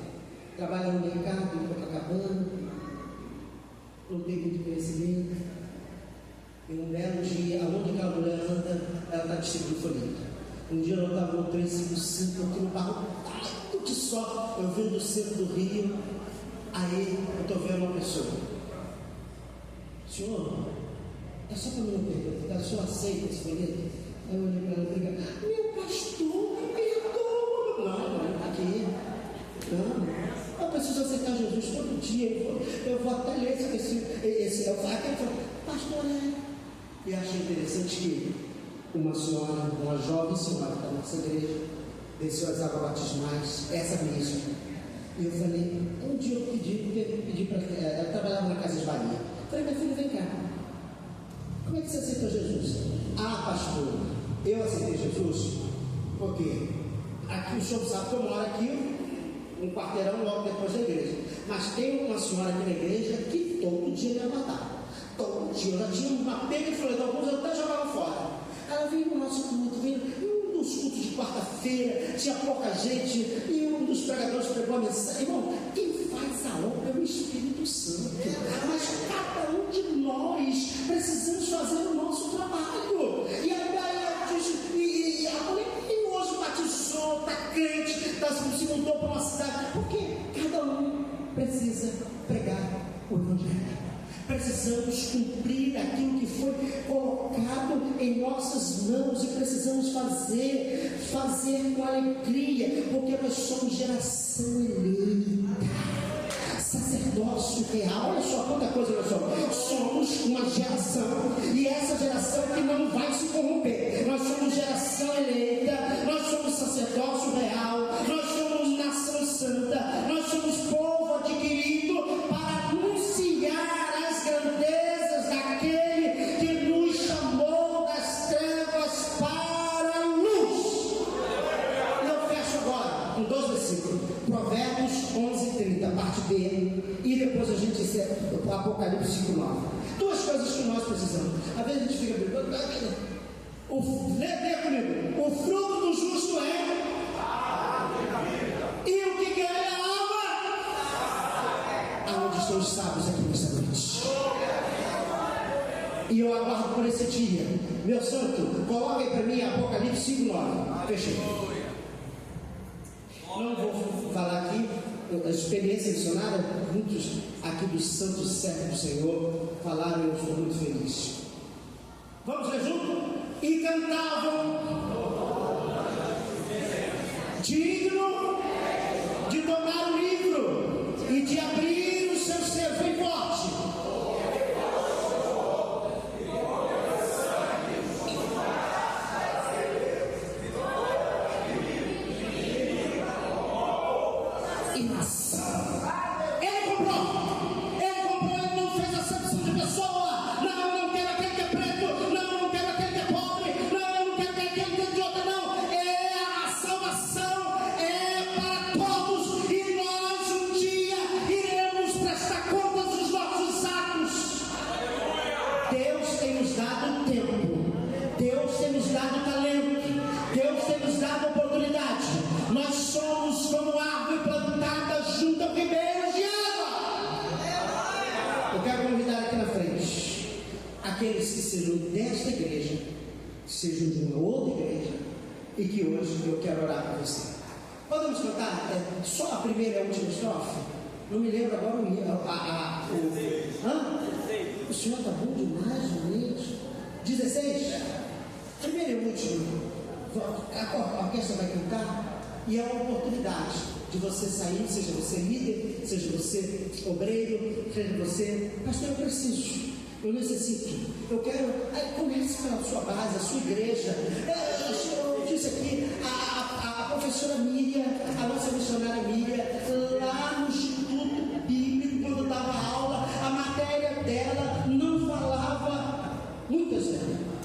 Trabalha no mercado em Copacabana, não tem muito conhecimento. E um belo dia, aonde aquela mulher anda, ela está distribuindo folheto. Um dia eu estava no 355, aqui no barro tanto de sol, eu venho do centro do Rio. Aí eu estou vendo uma pessoa: senhor, é só para mim uma pergunta, o senhor aceita esse folheto? Aí eu olhei para ela e falei: meu pastor, me perdoa. Não, aqui. Não. Eu preciso aceitar Jesus todo dia. Eu vou até ler esse eu falei: pastor, E achei interessante que uma senhora, uma jovem senhora da nossa igreja, desceu as águas batismais, essa mesma. E eu falei: um dia eu pedi para ela, trabalhava na Casa de Bahia. Falei: minha filha, vem cá, como é que você aceitou Jesus? Ah, pastor, eu aceitei Jesus porque aqui o senhor sabe que eu moro aqui, um quarteirão logo depois da igreja. Mas tem uma senhora aqui na igreja que todo dia me aguardava. Todo dia. Eu já tinha uma pega de folheto, alguns eu até jogava fora. Ela veio no nosso culto, veio em um dos cultos de quarta-feira, tinha pouca gente, e um dos pregadores pegou a mensagem. Irmão, quem faz a obra é o Espírito Santo. Mas cada um de nós precisamos fazer o nosso trabalho. E aí a mulher hoje batizou, está crente, se mudou para uma cidade, porque cada um precisa pregar o Evangelho. Precisamos cumprir aquilo que foi colocado em nossas mãos e precisamos fazer com alegria, porque nós somos geração eleita, sacerdócio real. Olha só quanta coisa nós somos uma geração, e essa geração que não vai se corromper. Nós somos geração eleita, nós somos sacerdócio real, nós somos nação santa, nós somos povo adquirido para anunciar as grandezas daquele que nos chamou das trevas para a luz. Eu fecho agora com 2 versículos, Provérbios 11:30, parte B, e depois a gente encerra o Apocalipse 5:9. 2 coisas que nós precisamos. Às vezes a gente fica brincando, lê comigo. O E eu aguardo por esse dia. Meu santo, coloca aí para mim Apocalipse 5:9. Fechei. Não vou falar aqui a experiência missionária. Muitos aqui dos santos servos do Senhor falaram e eu estou muito feliz. Vamos ver junto? E cantavam: digno de tomar o livro e de abrir os seus selos. Bem forte. E nação. Ele comprou, ele não fez acepção de pessoa. Não quero aquele que é preto, não quero aquele que é pobre, não quero aquele que é de outra, não. A salvação é para todos e nós um dia iremos prestar contas dos nossos atos. Deus tem nos dado tempo, Deus tem nos dado talento, Deus tem nos dado oportunidade. Nós somos como árvore plantada junto ao ribeiro de água. Eu quero convidar aqui na frente aqueles que sejam desta igreja, que sejam de uma outra igreja, e que hoje eu quero orar por você. Podemos cantar só a primeira e a última estrofe? Não me lembro agora o senhor está bom demais, gente. 16? Primeiro e último. A orquestra vai cantar. E é uma oportunidade de você sair, seja você líder, seja você obreiro, seja você, pastor, eu necessito, eu quero. Aí comece pela sua base, a sua igreja. Eu disse aqui, a professora Miriam, a nossa missionária Miriam, lá no Instituto Bíblico, quando dava aula, a matéria dela não falava muitas vezes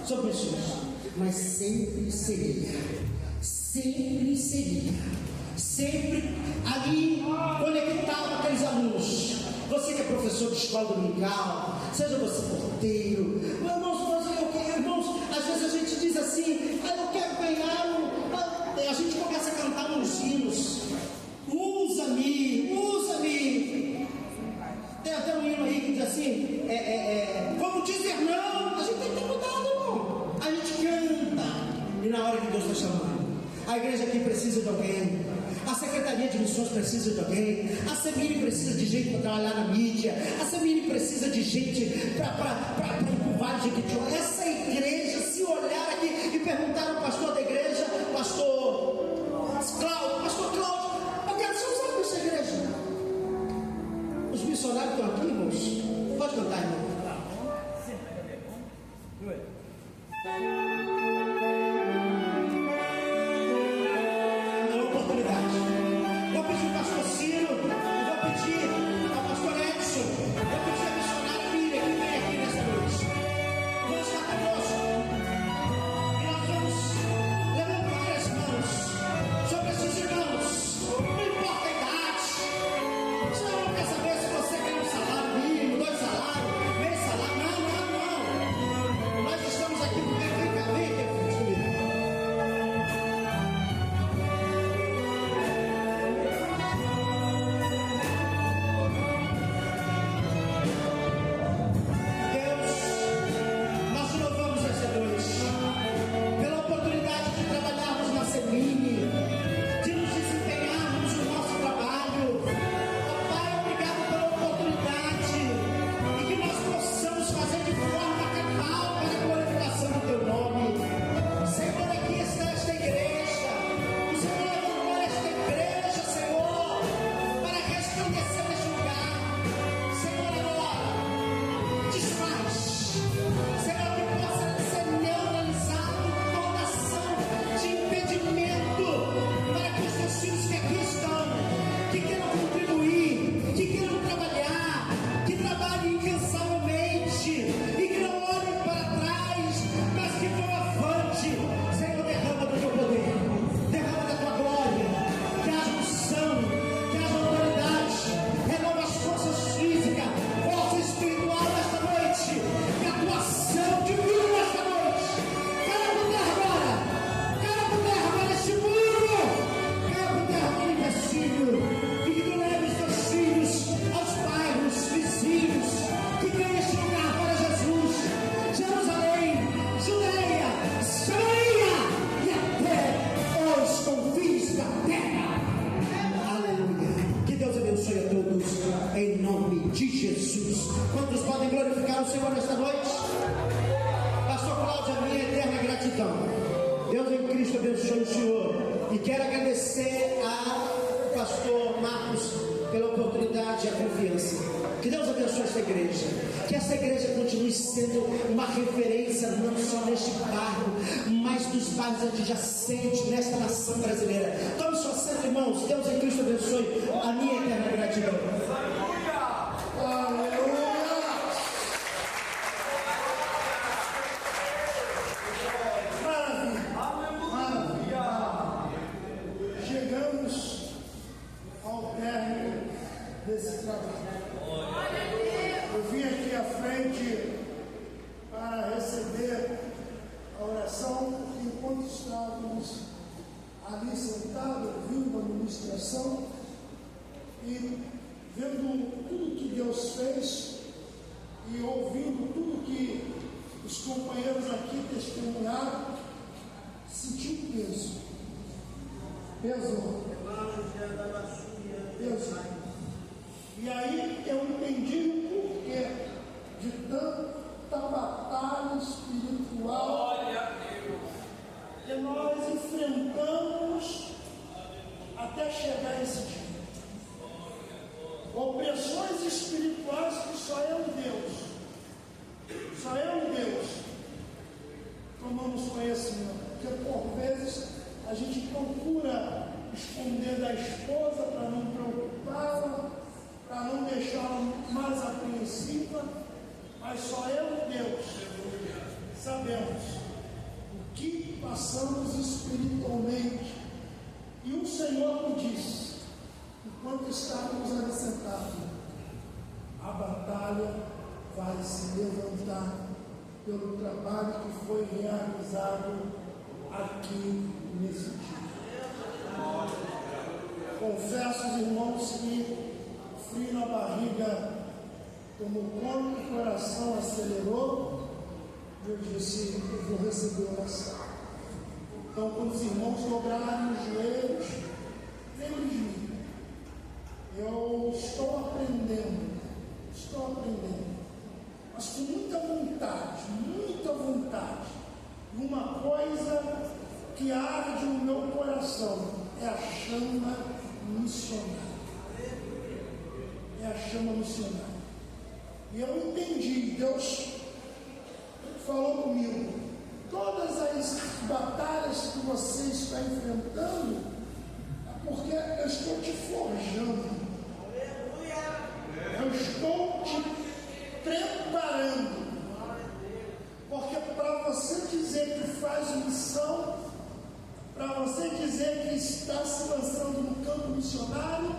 sobre missões, mas sempre ali conectado aqueles alunos. Você que é professor de escola dominical, seja você porteiro, irmãos, às vezes a gente diz assim: eu quero ganhar a gente começa a cantar uns hinos, usa-me. Tem até um hino aí que diz assim, como dizer não. A gente tem que ter cuidado, irmão. A gente canta, e na hora que Deus está chamando, a igreja aqui precisa de alguém, a Secretaria de Missões precisa de alguém, a Semini precisa de gente para trabalhar na mídia, a Semini precisa de gente para empurrar de Jequitinhonha. Essa igreja, se olhar aqui e perguntar ao pastor da igreja, pastor Cláudio, eu quero ser usado nessa igreja. Os missionários estão aqui, irmãos. Pode cantar, irmão. Jesus. Quantos podem glorificar o Senhor nesta noite? Pastor Cláudio, a minha eterna gratidão. Deus em Cristo abençoe o Senhor. E quero agradecer ao pastor Marcos pela oportunidade e a confiança. Que Deus abençoe esta igreja. Que esta igreja continue sendo uma referência não só neste bairro, mas dos bairros adjacentes nesta nação brasileira. Tome sua santa, irmãos. Deus em Cristo abençoe a minha eterna gratidão.
Desse trabalho. Eu vim aqui à frente para receber a oração, porque enquanto estávamos ali sentados, ouvindo a ministração e vendo tudo que Deus fez e ouvindo tudo que os companheiros aqui testemunharam, senti um peso. Pesou. E aí eu entendi o porquê de tanta batalha espiritual que nós enfrentamos até chegar esse dia. Opressões espirituais que só eu e Deus tomamos conhecimento. Porque por vezes a gente procura esconder da esposa para não preocupá-la, para não deixá-la mais apreensiva, mas só eu e Deus sabemos o que passamos espiritualmente. E o Senhor me disse, enquanto estávamos ali sentados, a batalha vai se levantar pelo trabalho que foi realizado aqui nesse dia. Confesso, irmãos, que o frio na barriga tomou conta, o coração acelerou, e eu disse, eu vou receber oração. Então, quando os irmãos dobrarem os joelhos, lembre de mim. Eu estou aprendendo, mas com muita vontade. Uma coisa que arde no meu coração é a chama missionária. E eu entendi, Deus falou comigo, todas as batalhas que você está enfrentando, é porque eu estou te forjando. Eu estou te preparando. Porque para você dizer que faz missão, para você dizer que está se lançando no campo missionário,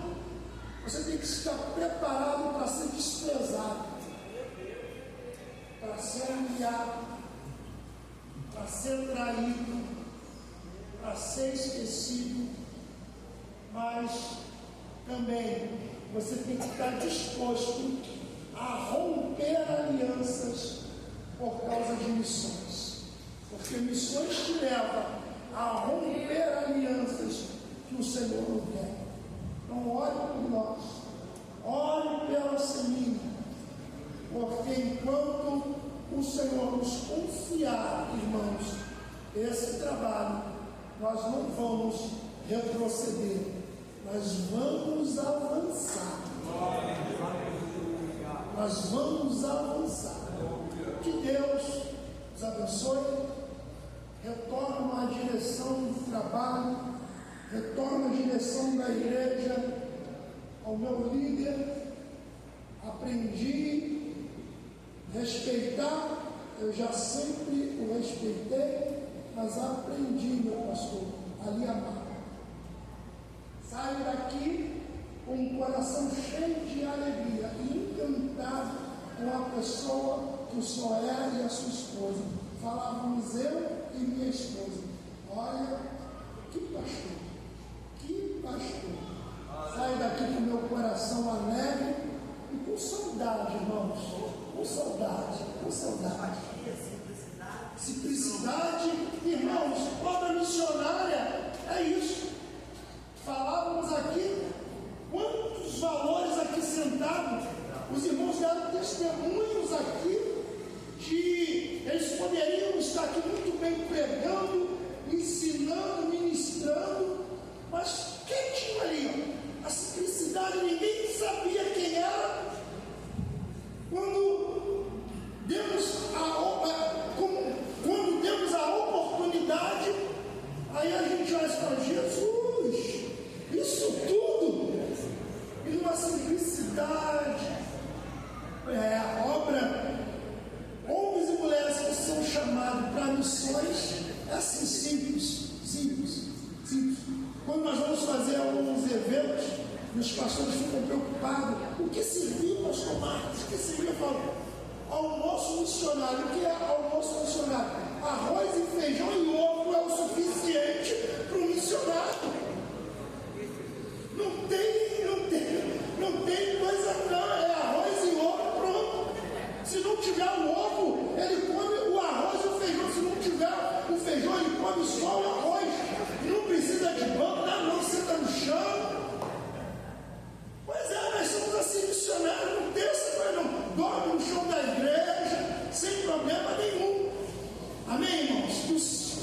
você tem que estar preparado para ser desprezado, para ser humilhado, para ser traído, para ser esquecido, mas também você tem que estar disposto a romper alianças por causa de missões, porque missões te levam a romper alianças que o Senhor não quer. Então ore por nós, ore pela semina, porque enquanto o Senhor nos confiar, irmãos, esse trabalho, nós não vamos retroceder, nós vamos avançar. Que Deus nos abençoe, retorna a direção do trabalho, retorna a direção da igreja ao meu líder. Aprendi a respeitar, eu já sempre o respeitei, mas aprendi, meu pastor, a lhe amar. Saio daqui com um coração cheio de alegria e encantado com a pessoa que o senhor é e a sua esposa. Falávamos eu e minha esposa. Olha, que pastor. Saio daqui com meu coração alegre e com saudade, irmãos. Com saudade. Simplicidade, irmãos, obra missionária é isso. Falávamos aqui, quantos valores aqui sentados, os irmãos uns eventos e os pastores ficam preocupados. O que serviu, pastor Marcos? O que serviu? Eu falo, almoço missionário. O que é almoço missionário? Arroz e feijão e ovo é o suficiente para o missionário. Não tem coisa não, é arroz e ovo, pronto. Se não tiver o ovo, ele come o arroz e o feijão. Se não tiver o feijão, ele come só o arroz. Não precisa de banco, não senta no chão. Pois é, nós somos assim missionários, não tem essa coisa não. Dorme no chão da igreja, sem problema nenhum. Amém, irmãos? Que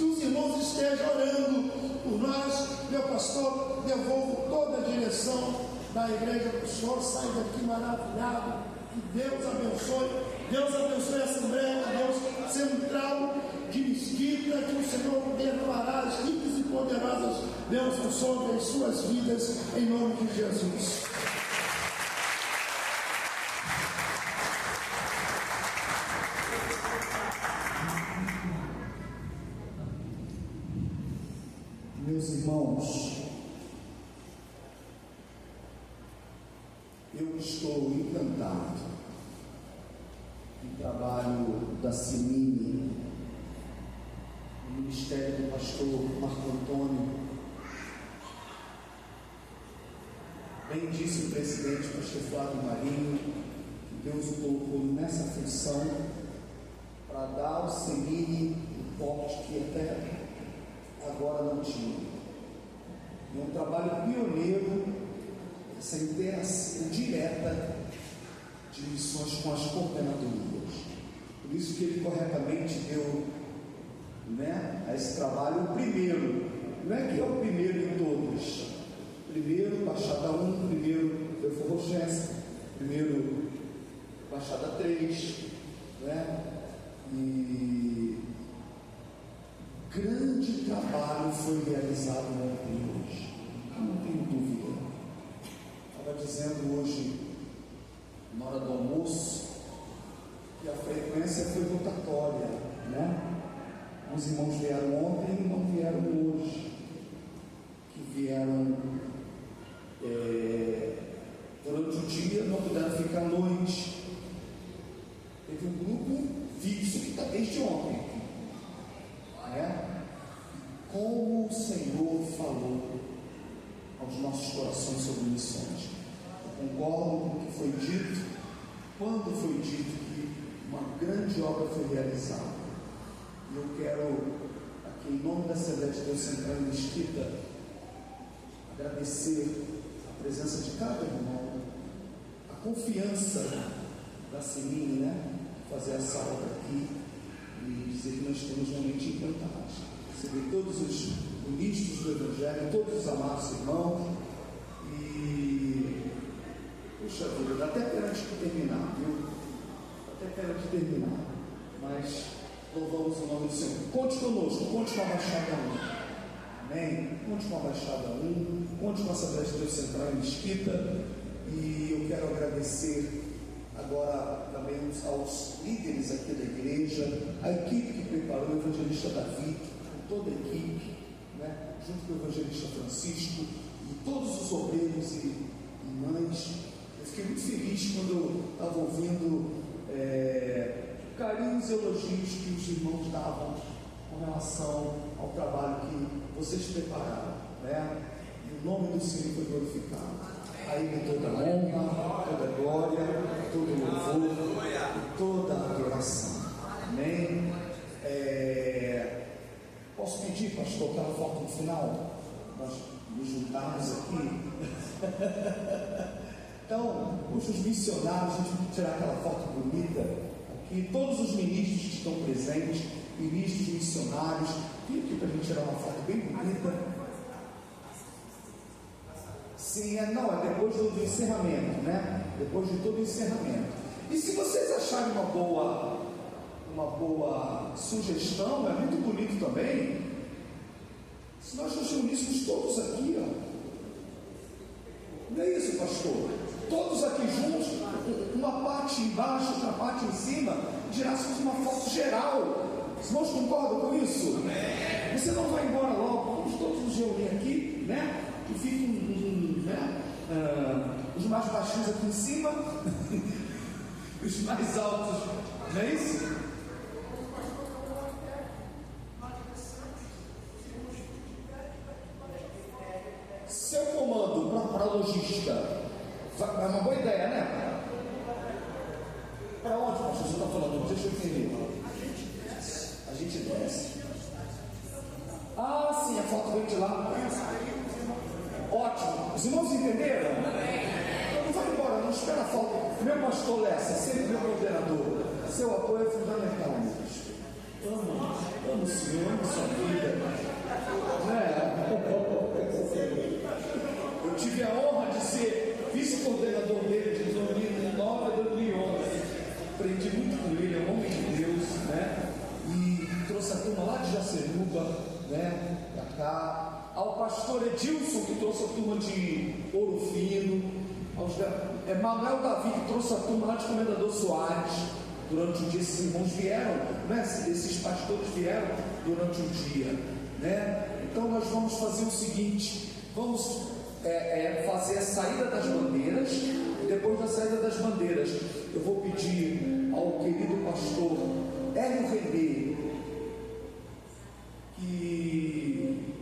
os irmãos estejam orando por nós. Meu pastor, devolvo toda a direção da igreja para o senhor. Sai daqui maravilhado. Que Deus abençoe. Deus abençoe a Assembleia de Deus Central de Mesquita. Que o Senhor derramará as ricas e poderosas bênçãos sobre as suas vidas, em nome de Jesus.
Meus irmãos, eu estou encantado com o trabalho da Simine, o ministério do pastor Marco Antônio. Bem disse o presidente, pastor Flávio Marinho, que Deus o colocou nessa função para dar ao Simine o porte que até agora não tinha. É um trabalho pioneiro, essa interação direta de missões com as coordenadorias. Por isso que ele corretamente deu, a esse trabalho o primeiro. Não é que é o primeiro em todos. Primeiro, Baixada 1, primeiro, Belfort Rochester, primeiro, Baixada 3, E grande trabalho foi realizado ontem hoje, não tenho dúvida. Estava dizendo hoje, na hora do almoço, que a frequência foi rotatória, Os irmãos vieram ontem e não vieram hoje, que vieram durante o dia, não puderam ficar à noite. Teve um grupo fixo que está desde ontem. Como o Senhor falou aos nossos corações sobre missões. Eu concordo com o que foi dito, quando foi dito que uma grande obra foi realizada. E eu quero, aqui em nome da Assembleia de Deus Central em Mesquita, agradecer a presença de cada irmão, a confiança da Simine, fazer essa obra aqui e dizer que nós estamos realmente encantados. Receber todos os ministros do Evangelho, todos os amados irmãos e, puxa vida, dá até pena de terminar, viu? Até pena de terminar, mas louvamos o nome do Senhor. Conte conosco, conte com a Baixada 1. Amém? Conte com a Baixada 1, conte com a Assembleia de Deus Central em Mesquita. E eu quero agradecer agora também aos líderes aqui da igreja, a equipe que preparou, o evangelista Davi, com toda a equipe, junto com o evangelista Francisco e todos os obreiros e mães. Eu fiquei muito feliz quando eu estava ouvindo carinhos e elogios que os irmãos davam com relação ao trabalho que vocês prepararam, E o nome do Senhor foi glorificado. Aí toda a honra, toda a glória, todo o louvor e toda a adoração. Amém? Posso pedir, pastor, aquela foto no final? Nós nos juntarmos aqui. Então, os missionários, a gente vai tirar aquela foto bonita aqui. Todos os ministros que estão presentes, ministros missionários, vem aqui para a gente tirar uma foto bem bonita. Sim, é depois do encerramento, Depois de todo o encerramento. E se vocês acharem uma boa sugestão, é muito bonito também, se nós nos reuníssemos todos aqui, não é isso, pastor? Todos aqui juntos, uma parte embaixo, outra parte em cima, tirássemos uma foto geral. Os irmãos concordam com isso? Você não vai embora logo, vamos todos nos reunir aqui, que fique um
baixinhos aqui em cima, os mais altos, não é isso? Seu comando para a logística é uma boa ideia, né? Para onde, pastor? Você está falando? Deixa eu entender. A gente desce. Ah, sim, a foto vem de lá. Ótimo. Os irmãos entenderam? Então não vai embora, não espera a foto. Meu pastor Lessa, sempre meu coordenador. Seu apoio é fundamental, meu pastor. Amo o Senhor, amo a sua vida. Eu tive a honra de ser vice-coordenador dele de 2009 a 2011. Aprendi muito com ele, é um homem de Deus, né? E trouxe a turma lá de Jaceruba, né? Pra cá. Ao pastor Edilson, que trouxe a turma de Ouro Fino. Manuel Davi, que trouxe a turma lá de Comendador Soares. Durante o dia, esses irmãos vieram, né? Esses pastores vieram durante o dia, né? Então nós vamos fazer o seguinte: vamos fazer a saída das bandeiras. E depois da saída das bandeiras, eu vou pedir ao querido pastor Hélio Renê, que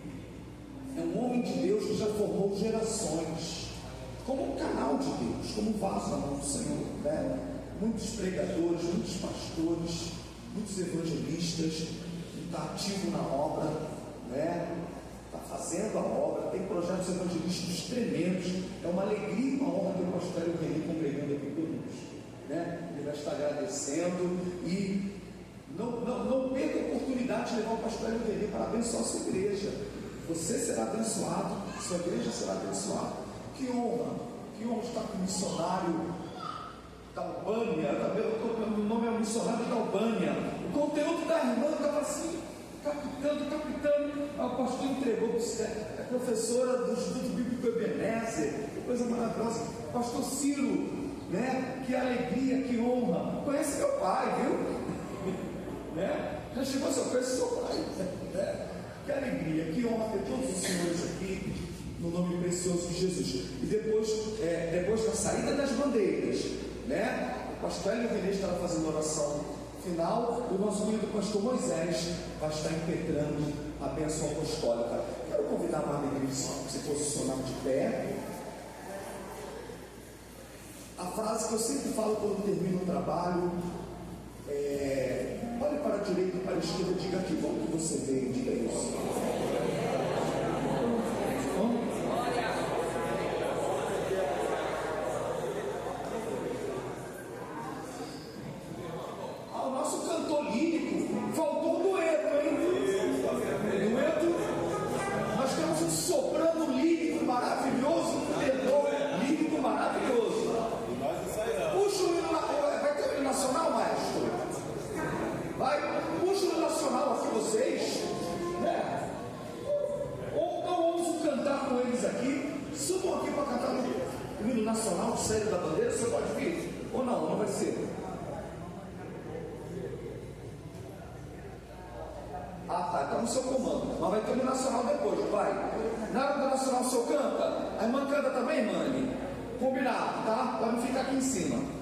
é um homem de Deus que já formou gerações, como um canal de Deus, como um vaso na mão do Senhor, né? Muitos pregadores, muitos pastores, muitos evangelistas, está ativo na obra, né? Está fazendo a obra, tem projetos evangelísticos tremendos. É uma alegria e uma honra ter o pastor Hélio Renê congregando aqui conosco, né? Ele vai estar agradecendo e não perca a oportunidade de levar o pastor Hélio Renê para abençoar a sua igreja. Você será abençoado, sua igreja será abençoada. Que honra estar com o missionário da Albânia. O nome é o missionário da Albânia. O conteúdo da irmã estava assim, capitando. O pastor entregou para você, é professora do Instituto Bíblico Ebenezer, que coisa maravilhosa. Pastor Ciro, né? Que alegria, que honra. Conhece meu pai, viu? Né? Já chegou a conhecer seu pai, né? Que alegria, que honra ter todos os senhores aqui, no nome precioso de Jesus. E depois da saída das bandeiras, né? O pastor Hélio Renê estará fazendo oração final. O nosso querido pastor Moisés vai estar impetrando a bênção apostólica. Quero convidar a Marlene para se posicionar de pé. A frase que eu sempre falo quando termino o trabalho é: olhe para a direita e para a esquerda, diga que bom que você veio, diga isso. Ao nosso cantor lírico, faltou um dueto, hein? Dueto, nós temos um soprano lírico maravilhoso, um tenor lírico maravilhoso. Puxa o hino, vai ter o hino nacional, maestro? Vai, puxa o hino nacional aqui vocês, né? Ou então vamos cantar com eles aqui. Subam aqui para cantar o hino nacional, sério da bandeira. Você pode vir? Ou não vai ser? Ah, tá, está no seu comando. Mas vai ter o hino nacional depois, vai. Na hora do nacional o senhor canta? A irmã canta também, mãe? Combinado, tá? Para não ficar aqui em cima.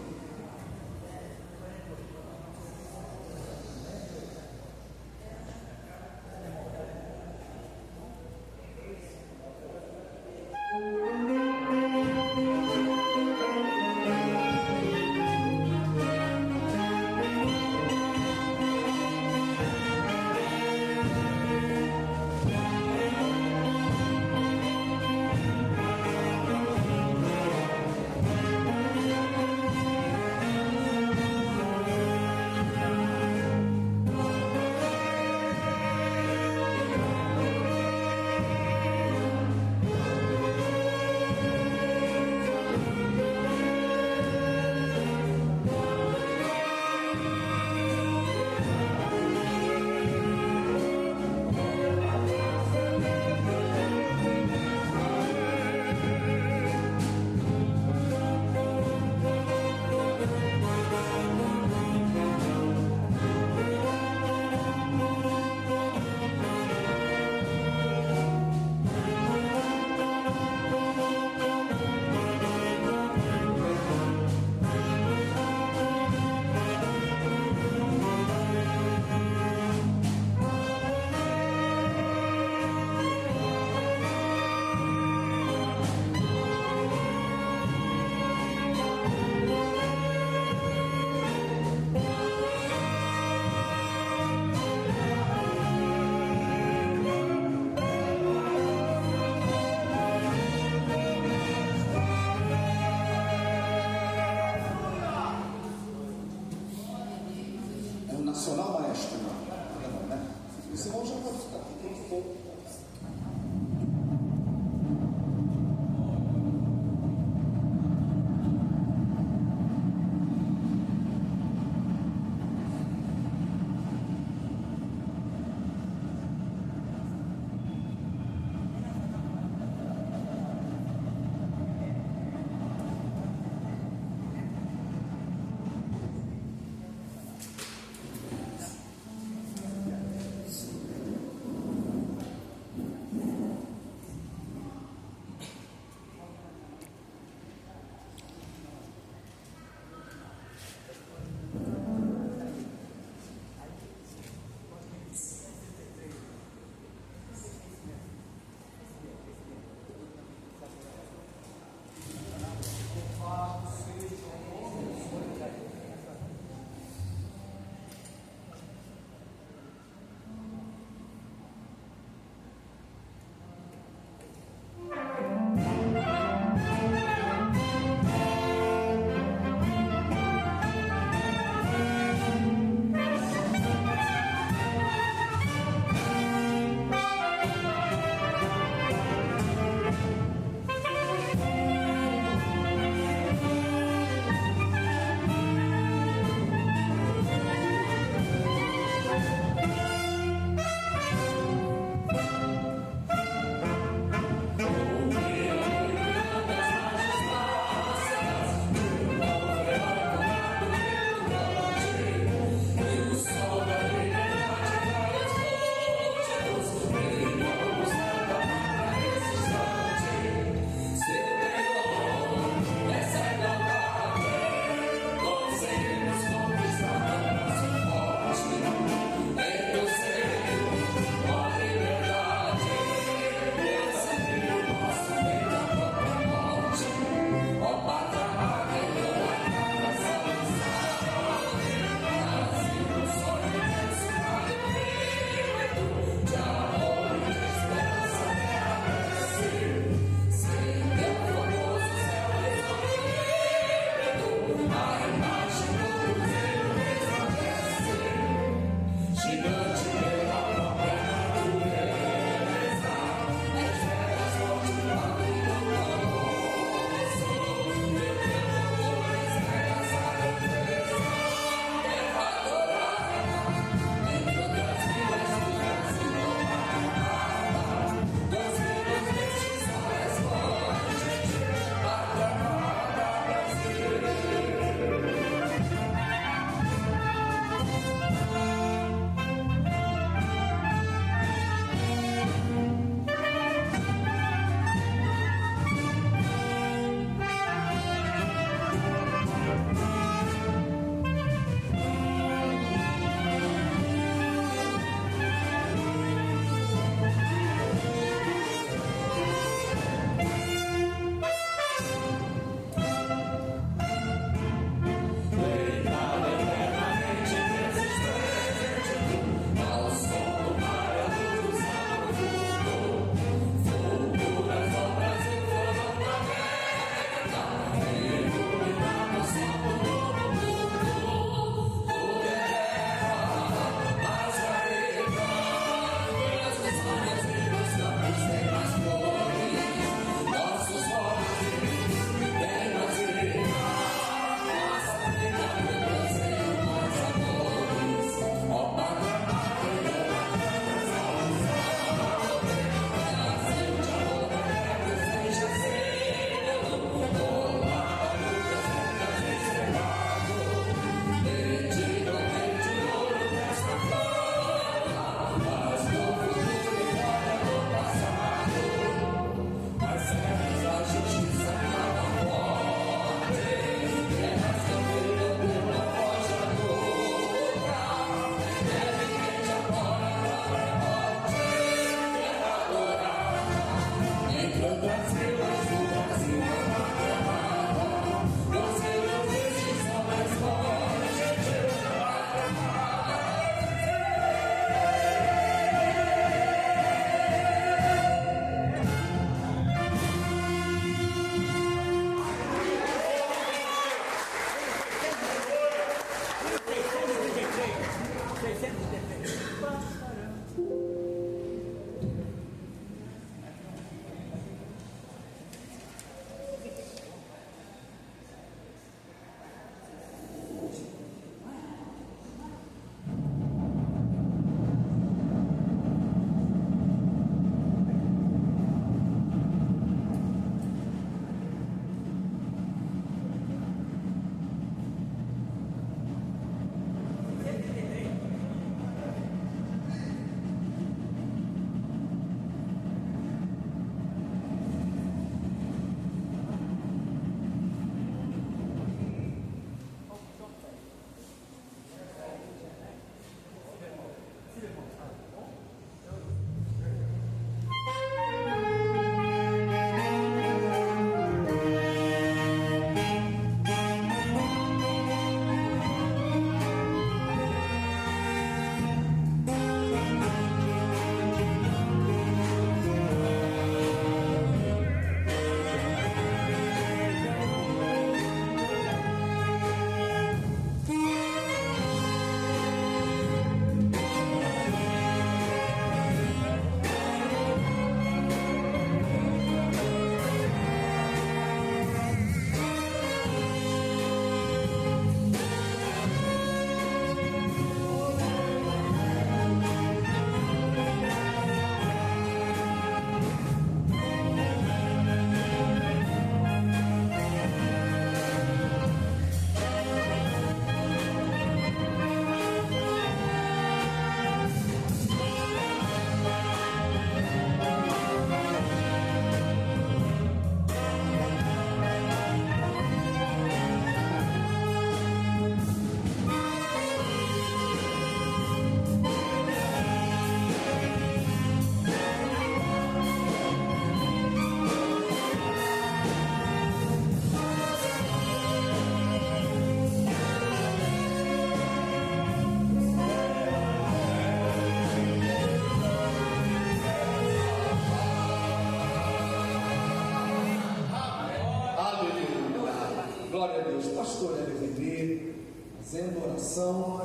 Glória a Deus. Pastor LVB, fazendo oração.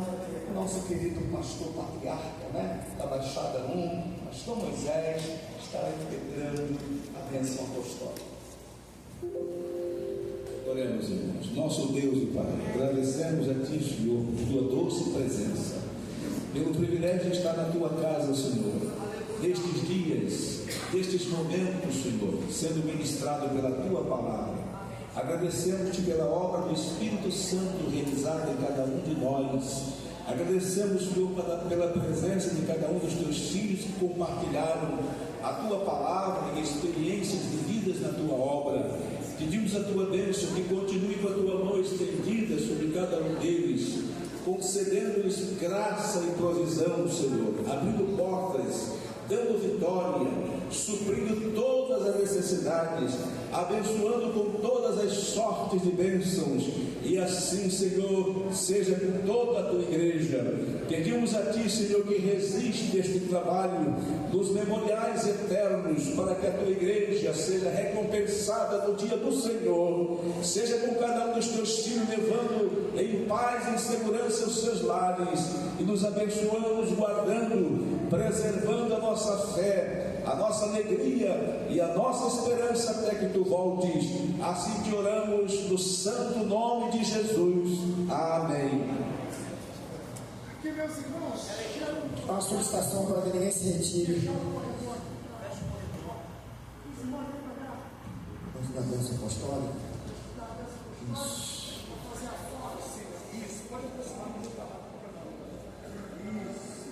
Nosso querido pastor patriarca, né? Da Baixada 1, pastor Moisés, estará impetrando a bênção apostólica.
Oremos, irmãos. Nosso Deus e Pai, agradecemos a Ti, Senhor, por Tua doce presença, pelo privilégio de estar na Tua casa, Senhor, nestes dias, nestes momentos, Senhor, sendo ministrado pela Tua palavra. Agradecemos-Te pela obra do Espírito Santo realizada em cada um de nós. Agradecemos, Senhor, pela presença de cada um dos Teus filhos que compartilharam a Tua palavra e experiências vividas na Tua obra. Pedimos a Tua bênção, que continue com a Tua mão estendida sobre cada um deles, concedendo-lhes graça e provisão, Senhor, abrindo portas, dando vitória, suprindo todas as necessidades, abençoando com todas as sortes de bênçãos, e assim, Senhor, seja com toda a Tua igreja. Pedimos a Ti, Senhor, que resiste este trabalho nos memoriais eternos, para que a Tua igreja seja recompensada no dia do Senhor, seja com cada um dos Teus filhos levando em paz e em segurança os seus lares, e nos abençoando, nos guardando, preservando a nossa fé, a nossa alegria e a nossa esperança até que Tu voltes. Assim te oramos no santo nome de Jesus. Amém.
Aqui, meus irmãos,
A solicitação para que ninguém se retire. Vamos dar a bênção apostólica. Isso.